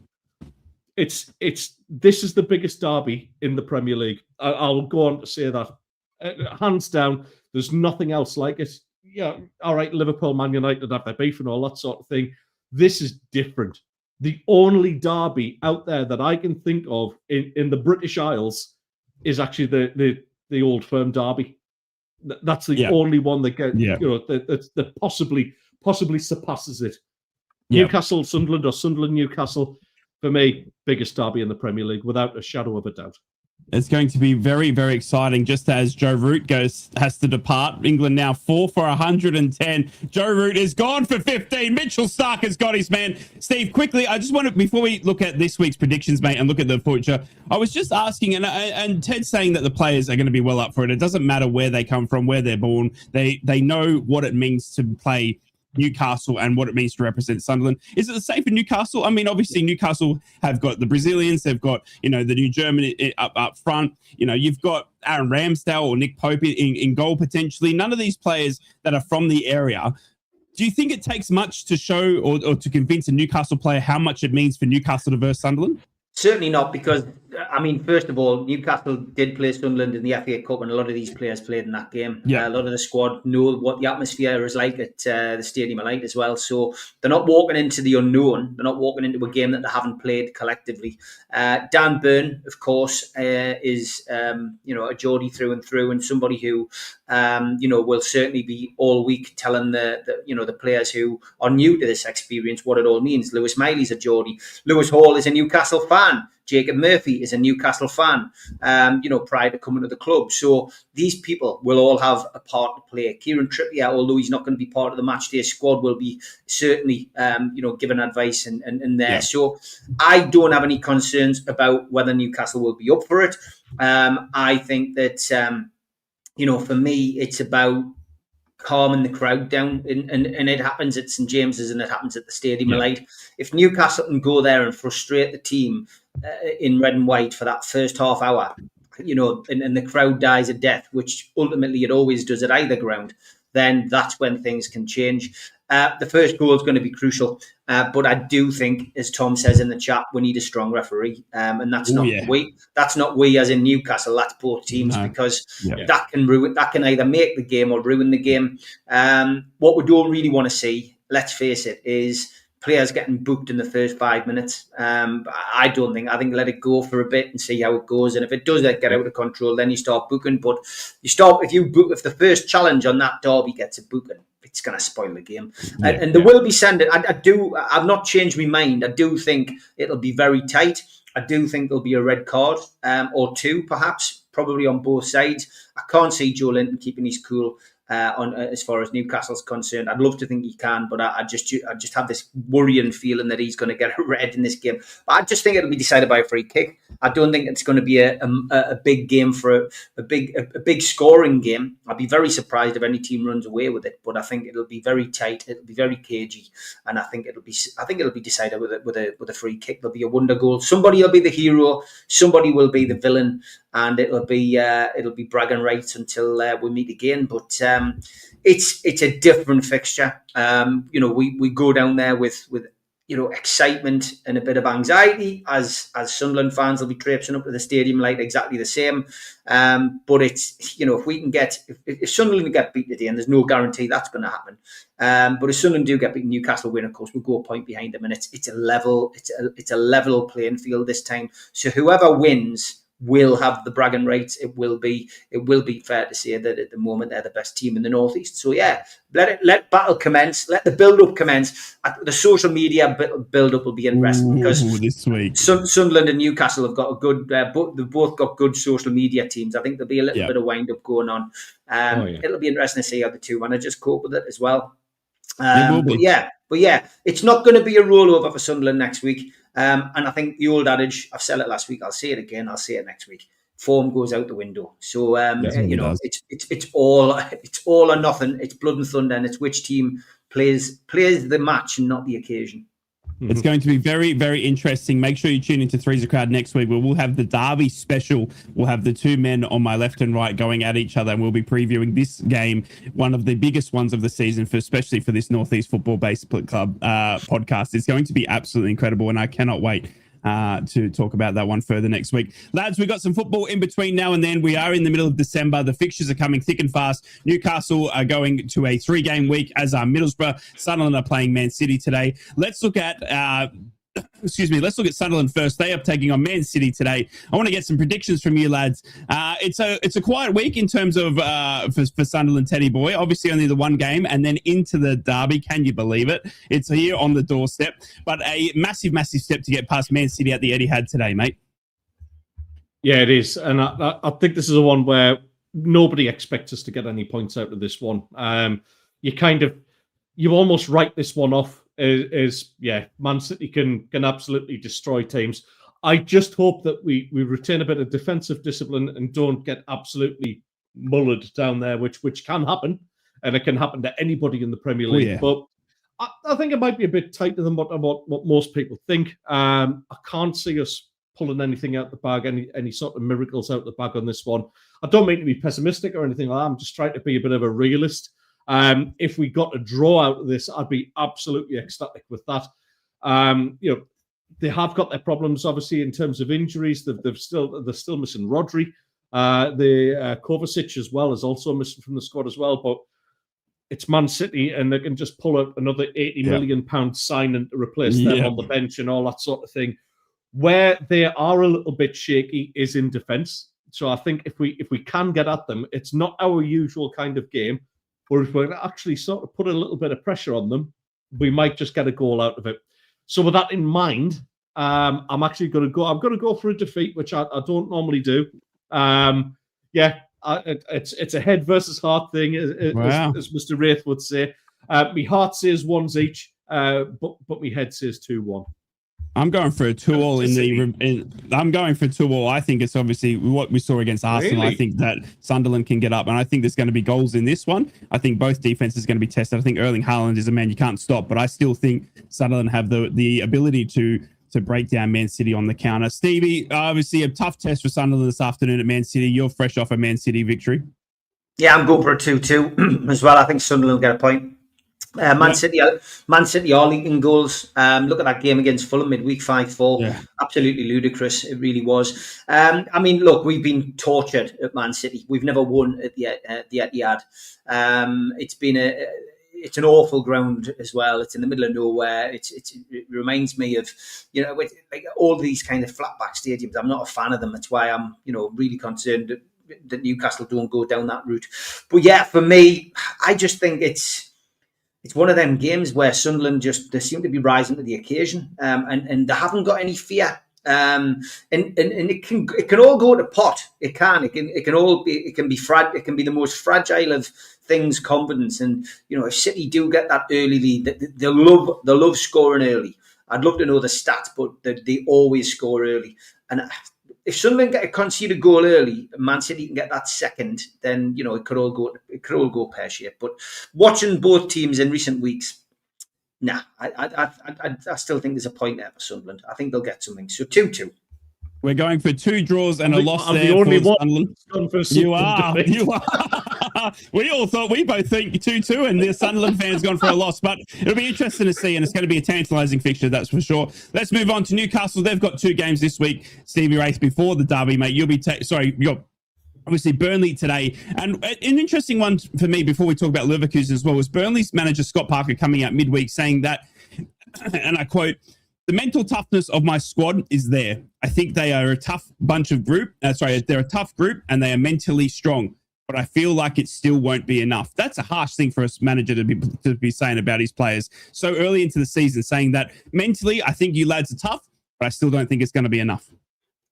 This is the biggest derby in the Premier League. I'll go on to say that. Hands down, there's nothing else like it. Yeah, all right, Liverpool, Man United have their beef and all that sort of thing. This is different. The only derby out there that I can think of in the British Isles is actually the Old Firm derby. That's the only one that that possibly surpasses it. Yeah. Newcastle, Sunderland, or Sunderland, Newcastle, for me, biggest derby in the Premier League, without a shadow of a doubt. It's going to be very, very exciting. Just as Joe Root has to depart. England now 4 for 110. Joe Root is gone for 15. Mitchell Stark has got his man. Steve, quickly, I just want to, before we look at this week's predictions, mate, and look at the future, I was just asking, and Ted's saying that the players are going to be well up for it. It doesn't matter where they come from, where they're born. They know what it means to play Newcastle and what it means to represent Sunderland. Is it the same for Newcastle? I mean, obviously Newcastle have got the Brazilians, they've got, the new German up front. You've got Aaron Ramsdale or Nick Pope in goal potentially. None of these players that are from the area. Do you think it takes much to show or to convince a Newcastle player how much it means for Newcastle to verse Sunderland? Certainly not, because, first of all, Newcastle did play Sunderland in the FA Cup, and a lot of these players played in that game. Yeah. A lot of the squad know what the atmosphere is like at the Stadium of Light as well. So they're not walking into the unknown. They're not walking into a game that they haven't played collectively. Dan Burn, of course, is a Geordie through and through, and somebody who will certainly be all week telling the players who are new to this experience what it all means. Lewis Miley's a Geordie. Lewis Hall is a Newcastle fan. Jacob Murphy is a Newcastle fan, prior to coming to the club. So these people will all have a part to play. Kieran Trippier, although he's not going to be part of the matchday squad, will be certainly, giving advice and there. Yeah. So I don't have any concerns about whether Newcastle will be up for it. I think that, for me, it's about calming the crowd down, and it happens at St James's and it happens at the Stadium of Light. If Newcastle can go there and frustrate the team in red and white for that first half hour, and the crowd dies a death, which ultimately it always does at either ground, then that's when things can change. The first goal is going to be crucial, but I do think, as Tom says in the chat, we need a strong referee, and that's we. That's not we as in Newcastle. That's both teams, because that can either make the game or ruin the game. What we don't really want to see, let's face it, is players getting booked in the first 5 minutes. I think let it go for a bit and see how it goes. And if it does get out of control, then you start booking. But if the first challenge on that derby gets a booking, it's going to spoil the game. And there will be sending. I've not changed my mind. I do think it'll be very tight. I do think there'll be a red card or two, perhaps, probably on both sides. I can't see Joe Linton keeping his cool as far as Newcastle's concerned. I'd love to think he can, but I just have this worrying feeling that he's going to get a red in this game. But I just think it'll be decided by a free kick. I don't think it's going to be a big game for a big scoring game. I'd be very surprised if any team runs away with it. But I think it'll be very tight. It'll be very cagey, and I think it'll be decided with a free kick. There'll be a wonder goal. Somebody will be the hero. Somebody will be the villain. And it'll be bragging rights until we meet again. But it's a different fixture. We go down there with excitement and a bit of anxiety, as Sunderland fans will be traipsing up to the Stadium Light exactly the same. But it's if we can if Sunderland get beat today, and there's no guarantee that's going to happen. But if Sunderland do get beat, Newcastle win, of course, we'll go a point behind them, and it's a level playing field this time. So whoever wins will have the bragging rights. It will be fair to say that at the moment they're the best team in the Northeast. So let battle commence. Let the build up commence. The social media build up will be interesting because this week Sunderland and Newcastle have got a good. They've both got good social media teams. I think there'll be a little bit of wind up going on. It'll be interesting to see how the two managers cope with it as well. But it's not going to be a rollover for Sunderland next week. And I think the old adage, I've said it last week, I'll say it again, I'll say it next week. Form goes out the window. So it's all or nothing. It's blood and thunder, and it's which team plays the match and not the occasion. It's going to be very, very interesting. Make sure you tune into Three's a Crowd next week, where we'll have the Derby special. We'll have the two men on my left and right going at each other, and we'll be previewing this game, one of the biggest ones of the season, especially for this Northeast Football Based Club podcast. It's going to be absolutely incredible, and I cannot wait to talk about that one further next week. Lads, we got some football in between now and then. We are in the middle of December. The fixtures are coming thick and fast. Newcastle are going to a 3-game week, as are Middlesbrough. Sunderland are playing Man City today. Let's look at excuse me, let's look at Sunderland first. They are taking on Man City today. I want to get some predictions from you lads. It's a quiet week in terms of for Sunderland, Teddy boy. Obviously only the one game and then into the derby. Can you believe it? It's here on the doorstep. But a massive, massive step to get past Man City at the Etihad today, mate. Yeah, it is. And I think this is a one where nobody expects us to get any points out of this one. You almost write this one off as Man City can absolutely destroy teams. I just hope that we retain a bit of defensive discipline and don't get absolutely mullered down there, which can happen, and it can happen to anybody in the Premier League. Yeah. But I think it might be a bit tighter than what most people think. I can't see us pulling anything out the bag, any sort of miracles out the bag on this one. I don't mean to be pessimistic or anything like that. I'm just trying to be a bit of a realist. If we got a draw out of this, I'd be absolutely ecstatic with that. They have got their problems, obviously, in terms of injuries. They're still missing Rodri. Kovacic as well is also missing from the squad as well. But it's Man City, and they can just pull out another £80 million signing to replace them on the bench and all that sort of thing. Where they are a little bit shaky is in defence. So I think if we can get at them, it's not our usual kind of game. Or if we actually sort of put a little bit of pressure on them, we might just get a goal out of it. So with that in mind, I'm actually going to go. I'm going to go for a defeat, which I don't normally do. It's a head versus heart thing, as Mr. Wraith would say. My heart says 1s each, but my head says 2-1. I'm going for a 2-2 I'm going for 2-2. I think it's obviously what we saw against Arsenal. Really? I think that Sunderland can get up, and I think there's going to be goals in this one. I think both defenses are going to be tested. I think Erling Haaland is a man you can't stop, but I still think Sunderland have the ability to break down Man City on the counter. Stevie, obviously a tough test for Sunderland this afternoon at Man City. You're fresh off a Man City victory. Yeah, I'm going for a 2-2 as well. I think Sunderland will get a point. Man City are leaking goals. Look at that game against Fulham midweek, 5-4. Yeah. Absolutely ludicrous. It really was. Look, we've been tortured at Man City. We've never won at the Etihad. It's an awful ground as well. It's in the middle of nowhere. It reminds me of, like all these kind of flatback stadiums. I'm not a fan of them. That's why I'm, really concerned that Newcastle don't go down that route. But yeah, for me, I just think it's one of them games where Sunderland they seem to be rising to the occasion, and they haven't got any fear. And it can all go to pot. It can be the most fragile of things, confidence. And if City do get that early lead, they love scoring early. I'd love to know the stats, but they always score early. And if Sunderland concede a goal early, Man City can get that second, then it could all go pear shaped. But watching both teams in recent weeks, I still think there's a point there for Sunderland. I think they'll get something. So 2-2. We're going for 2 draws and a loss I'm there. the only one. You are. We both think 2-2, and the Sunderland fans gone for a loss. But it'll be interesting to see, and it's going to be a tantalising fixture, that's for sure. Let's move on to Newcastle. They've got 2 games this week. Stevie Wraith, before the derby, mate. You're obviously Burnley today. And an interesting one for me before we talk about Leverkusen as well was Burnley's manager Scott Parker coming out midweek saying that, and I quote, "The mental toughness of my squad is there. I think they are a tough bunch of group. They're a tough group and they are mentally strong. But I feel like it still won't be enough." That's a harsh thing for a manager to be saying about his players so early into the season, saying that mentally, I think you lads are tough, but I still don't think it's going to be enough.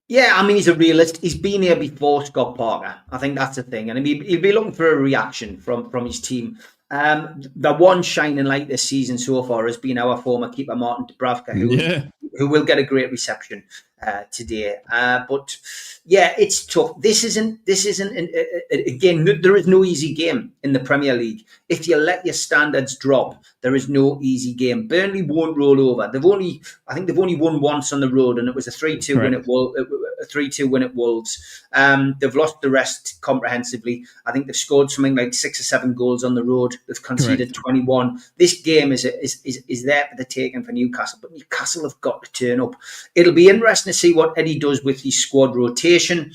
Yeah, he's a realist. He's been here before, Scott Parker. I think that's the thing. And he'll be looking for a reaction from his team. The one shining light this season so far has been our former keeper, Martin Dubravka, who will get a great reception today. But yeah, it's tough. This isn't again, there is no easy game in the Premier League. If you let your standards drop, there is no easy game. Burnley won't roll over. I think they've only won once on the road, and it was a 3-2 win at Wolves. They've lost the rest comprehensively. I think they've scored something like 6 or 7 goals on the road. They've conceded 21. This game is there for the taking for Newcastle, but Newcastle have got to turn up. It'll be interesting to see what Eddie does with his squad rotation.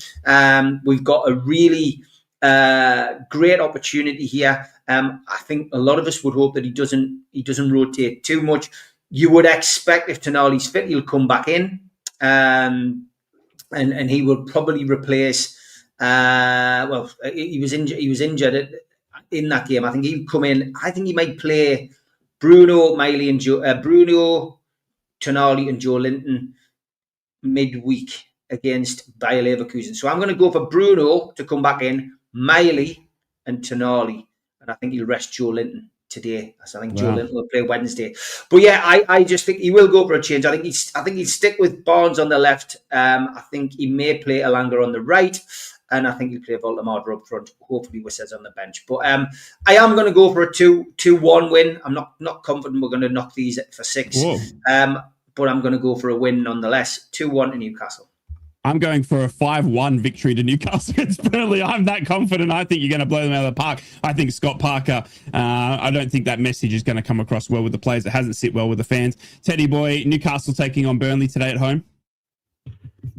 We've got a really great opportunity here. I think a lot of us would hope that he doesn't rotate too much. You would expect if Tonali's fit, he'll come back in, and he will probably replace. He was injured. He was injured in that game. I think he'll come in. I think he might play Bruno, Miley, and Bruno, Tonali, and Joe Linton midweek against Bayer Leverkusen. So I'm going to go for Bruno to come back in, Miley, and Tonali, and I think he'll rest Joe Linton today. So I think Joe Linton will play Wednesday. But yeah, I just think he will go for a change. I think he'd stick with Barnes on the left. I think he may play Elanga on the right, and I think he'll play Voldemar up front. Hopefully, Wissa's on the bench. But I am going to go for a 2-1 win. I'm not confident we're going to knock these for 6. But I'm going to go for a win nonetheless. 2-1 to Newcastle. I'm going for a 5-1 victory to Newcastle against Burnley. I'm that confident. I think you're going to blow them out of the park. I think Scott Parker, I don't think that message is going to come across well with the players. It hasn't sit well with the fans. Teddy boy, Newcastle taking on Burnley today at home.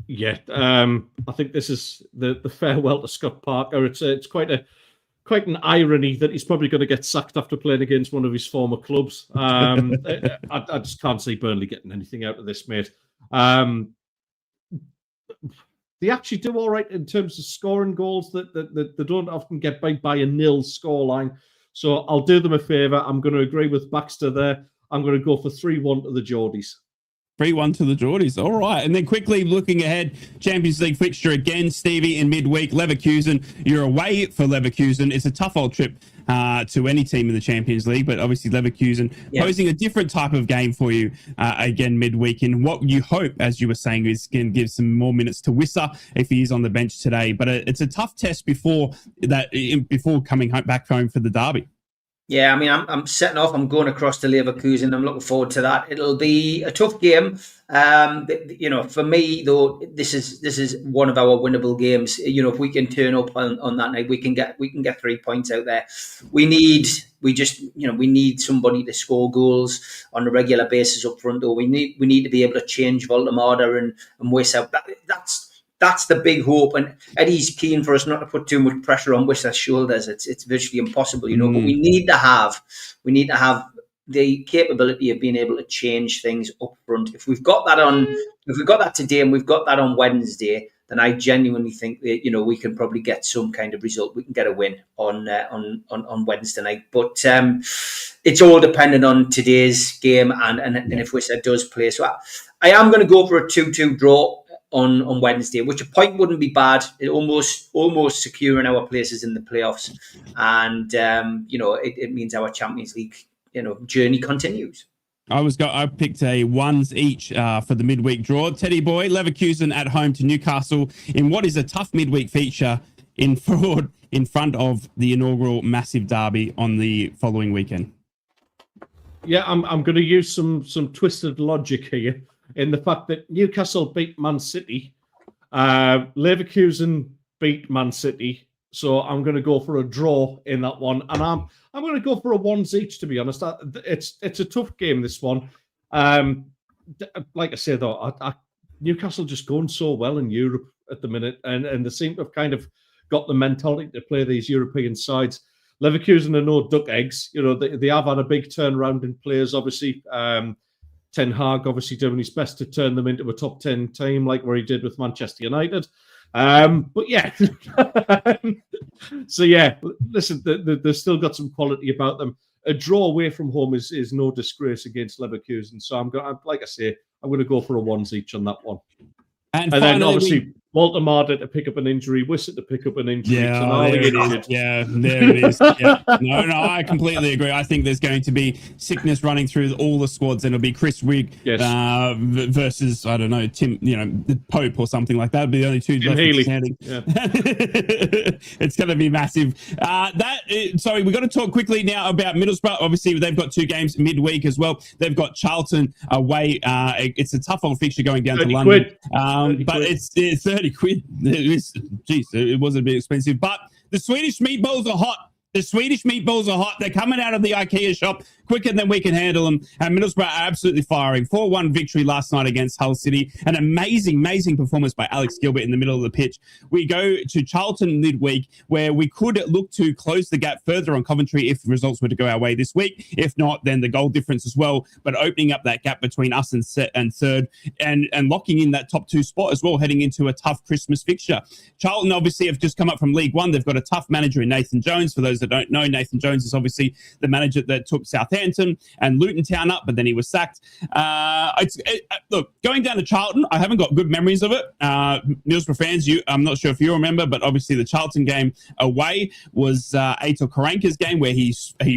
Yeah, I think this is the farewell to Scott Parker. It's quite an irony that he's probably going to get sacked after playing against one of his former clubs. I just can't see Burnley getting anything out of this, mate. They actually do all right in terms of scoring goals that they don't often get by a nil scoreline. So I'll do them a favour. I'm going to agree with Baxter there. I'm going to go for 3-1 to the Geordies. 3-1 to the Geordies. All right. And then quickly looking ahead, Champions League fixture again, Stevie, in midweek. Leverkusen, you're away for Leverkusen. It's a tough old trip to any team in the Champions League, but obviously Leverkusen posing a different type of game for you again midweek. And what you hope, as you were saying, is going to give some more minutes to Wissa if he is on the bench today. But it's a tough test before coming back home for the derby. Yeah, I mean, I'm setting off. I'm going across to Leverkusen. I'm looking forward to that. It'll be a tough game. For me though, this is one of our winnable games. If we can turn up on that night, we can get 3 points out there. We need somebody to score goals on a regular basis up front. Though we need to be able to change Voldemar and Wissa. That's the big hope, and Eddie's keen for us not to put too much pressure on Wissa's shoulders. It's virtually impossible, But we need to have the capability of being able to change things up front. If we've got that today, and we've got that on Wednesday, then I genuinely think that we can probably get some kind of result. We can get a win on Wednesday night, but it's all dependent on today's game and if Wissa does play. So I am going to go for a 2-2 draw on Wednesday, which a point wouldn't be bad. It almost securing our places in the playoffs, and it means our Champions League journey continues. I picked a ones each for the midweek draw. Teddy boy, Leverkusen at home to Newcastle in what is a tough midweek feature in front of the inaugural massive derby on the following weekend. Yeah, I'm going to use some twisted logic here, in the fact that Newcastle beat Man City, Leverkusen beat Man City, so I'm going to go for a draw in that one, and I'm going to go for a ones each. To be honest, it's a tough game, this one. Like I say though, Newcastle just going so well in Europe at the minute, and they seem to have kind of got the mentality to play these European sides. Leverkusen are no duck eggs, they have had a big turnaround in players, obviously. Ten Hag obviously doing his best to turn them into a top 10 team, like where he did with Manchester United. But yeah, so yeah, listen, they've still got some quality about them. A draw away from home is no disgrace against Leverkusen. So I'm going to go for a ones each on that one. And then obviously Voldemar to pick up an injury, Wissa to pick up an injury. Yeah, there it is. Yeah, there it is. Yeah. No, I completely agree. I think there's going to be sickness running through all the squads, and it'll be Chris Wigg versus, I don't know, Tim, the Pope or something like that. It'll be the only two left standing. Yeah. It's going to be massive. Sorry, we've got to talk quickly now about Middlesbrough. Obviously, they've got 2 games midweek as well. They've got Charlton away. It's a tough old fixture going down to London. But it's 30 quid. It was a bit expensive. But the Swedish meatballs are hot. The Swedish meatballs are hot. They're coming out of the IKEA shop quicker than we can handle them. And Middlesbrough are absolutely firing. 4-1 victory last night against Hull City. An amazing performance by Alex Gilbert in the middle of the pitch. We go to Charlton midweek, where we could look to close the gap further on Coventry if results were to go our way this week. If not, then the goal difference as well. But opening up that gap between us and third, and locking in that top 2 spot as well, heading into a tough Christmas fixture. Charlton obviously have just come up from League One. They've got a tough manager in Nathan Jones. For those that don't know, Nathan Jones is obviously the manager that took Southampton and Luton Town up, but then he was sacked. Look, going down to Charlton, I haven't got good memories of it. Middlesbrough fans, I'm not sure if you remember, but obviously the Charlton game away was Aitor Karanka's game, where he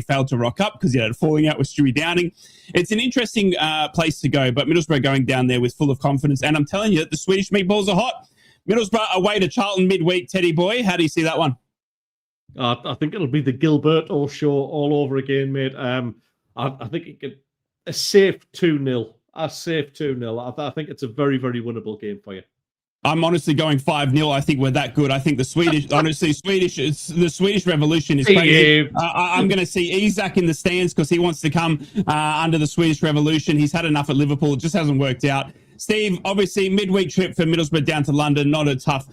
failed to rock up because he had a falling out with Stewie Downing. It's an interesting place to go, but Middlesbrough going down there with full of confidence. And I'm telling you, the Swedish meatballs are hot. Middlesbrough away to Charlton midweek. Teddy boy, how do you see that one? I think it'll be the Gilberto show all over again, mate. I think it could a safe 2-0. A safe 2-0. I think it's a very, very winnable game for you. I'm honestly going 5-0. I think we're that good. I think the Swedish Revolution is crazy. I'm going to see Isak in the stands because he wants to come under the Swedish Revolution. He's had enough at Liverpool. It just hasn't worked out. Steve, obviously, midweek trip for Middlesbrough down to London. Not a tough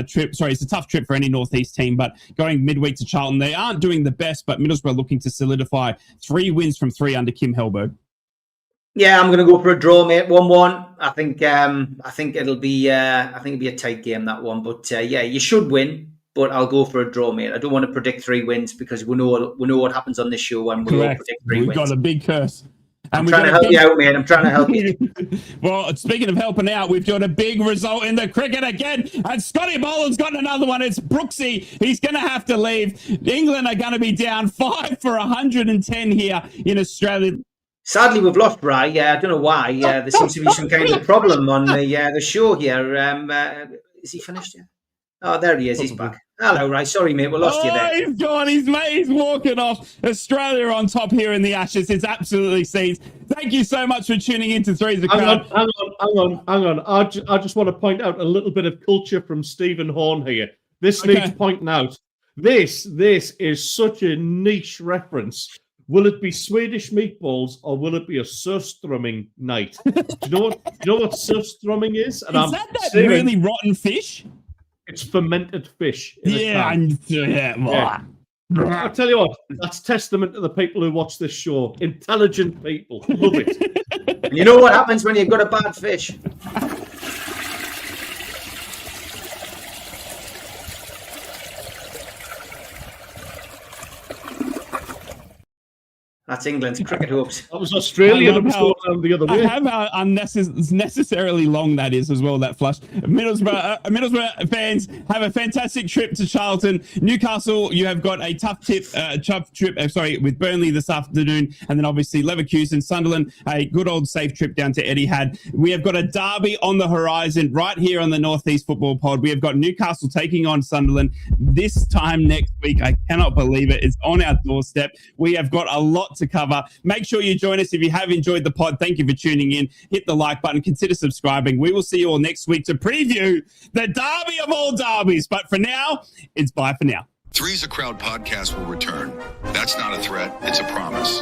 trip. Sorry, it's a tough trip for any Northeast team, but going midweek to Charlton, they aren't doing the best, but Middlesbrough looking to solidify 3 wins from 3 under Kim Hellberg. Yeah, I'm going to go for a draw, mate. 1-1. I think it'll be a tight game, that one. But yeah, you should win. But I'll go for a draw, mate. I don't want to predict 3 wins because we know what happens on this show when we all predict 3 wins. We've got a big curse. I'm trying to help you out, mate. I'm trying to help you. Well, speaking of helping out, we've got a big result in the cricket again. And Scotty Boland's got another one. It's Brooksy. He's going to have to leave. England are going to be down 5 for 110 here in Australia. Sadly, we've lost Bry. I don't know why. There seems to be some kind of problem on the show here. Is he finished yet? Oh, there he is. He's back. Hello, Ray. Sorry, mate. We lost you there. He's gone. He's walking off. Australia on top here in the Ashes. It's absolutely seized. Thank you so much for tuning in to Three's a Crowd. Hang on. I just want to point out a little bit of culture from Stephen Horn here. This needs pointing out. This is such a niche reference. Will it be Swedish meatballs or will it be a surstrumming night? Do you know what surstrumming is? And is that really rotten fish? It's fermented fish. Yeah. I'll tell you what, that's testament to the people who watch this show. Intelligent people. Love it. You know what happens when you've got a bad fish? That's England's cricket hopes. That was Australia that was going down the other way. I have how unnecessarily long that is as well, that flush. Middlesbrough fans, have a fantastic trip to Charlton. Newcastle, you have got a tough trip with Burnley this afternoon. And then obviously Leverkusen, Sunderland, a good old safe trip down to Etihad. We have got a derby on the horizon right here on the Northeast Football Pod. We have got Newcastle taking on Sunderland this time next week. I cannot believe it. It's on our doorstep. We have got a lot to cover. Make sure you join us if you have enjoyed the pod. Thank you for tuning in. Hit the like button. Consider subscribing. We will see you all next week to preview the derby of all derbies. But for now, it's bye for now. Three's a Crowd podcast will return. That's not a threat. It's a promise.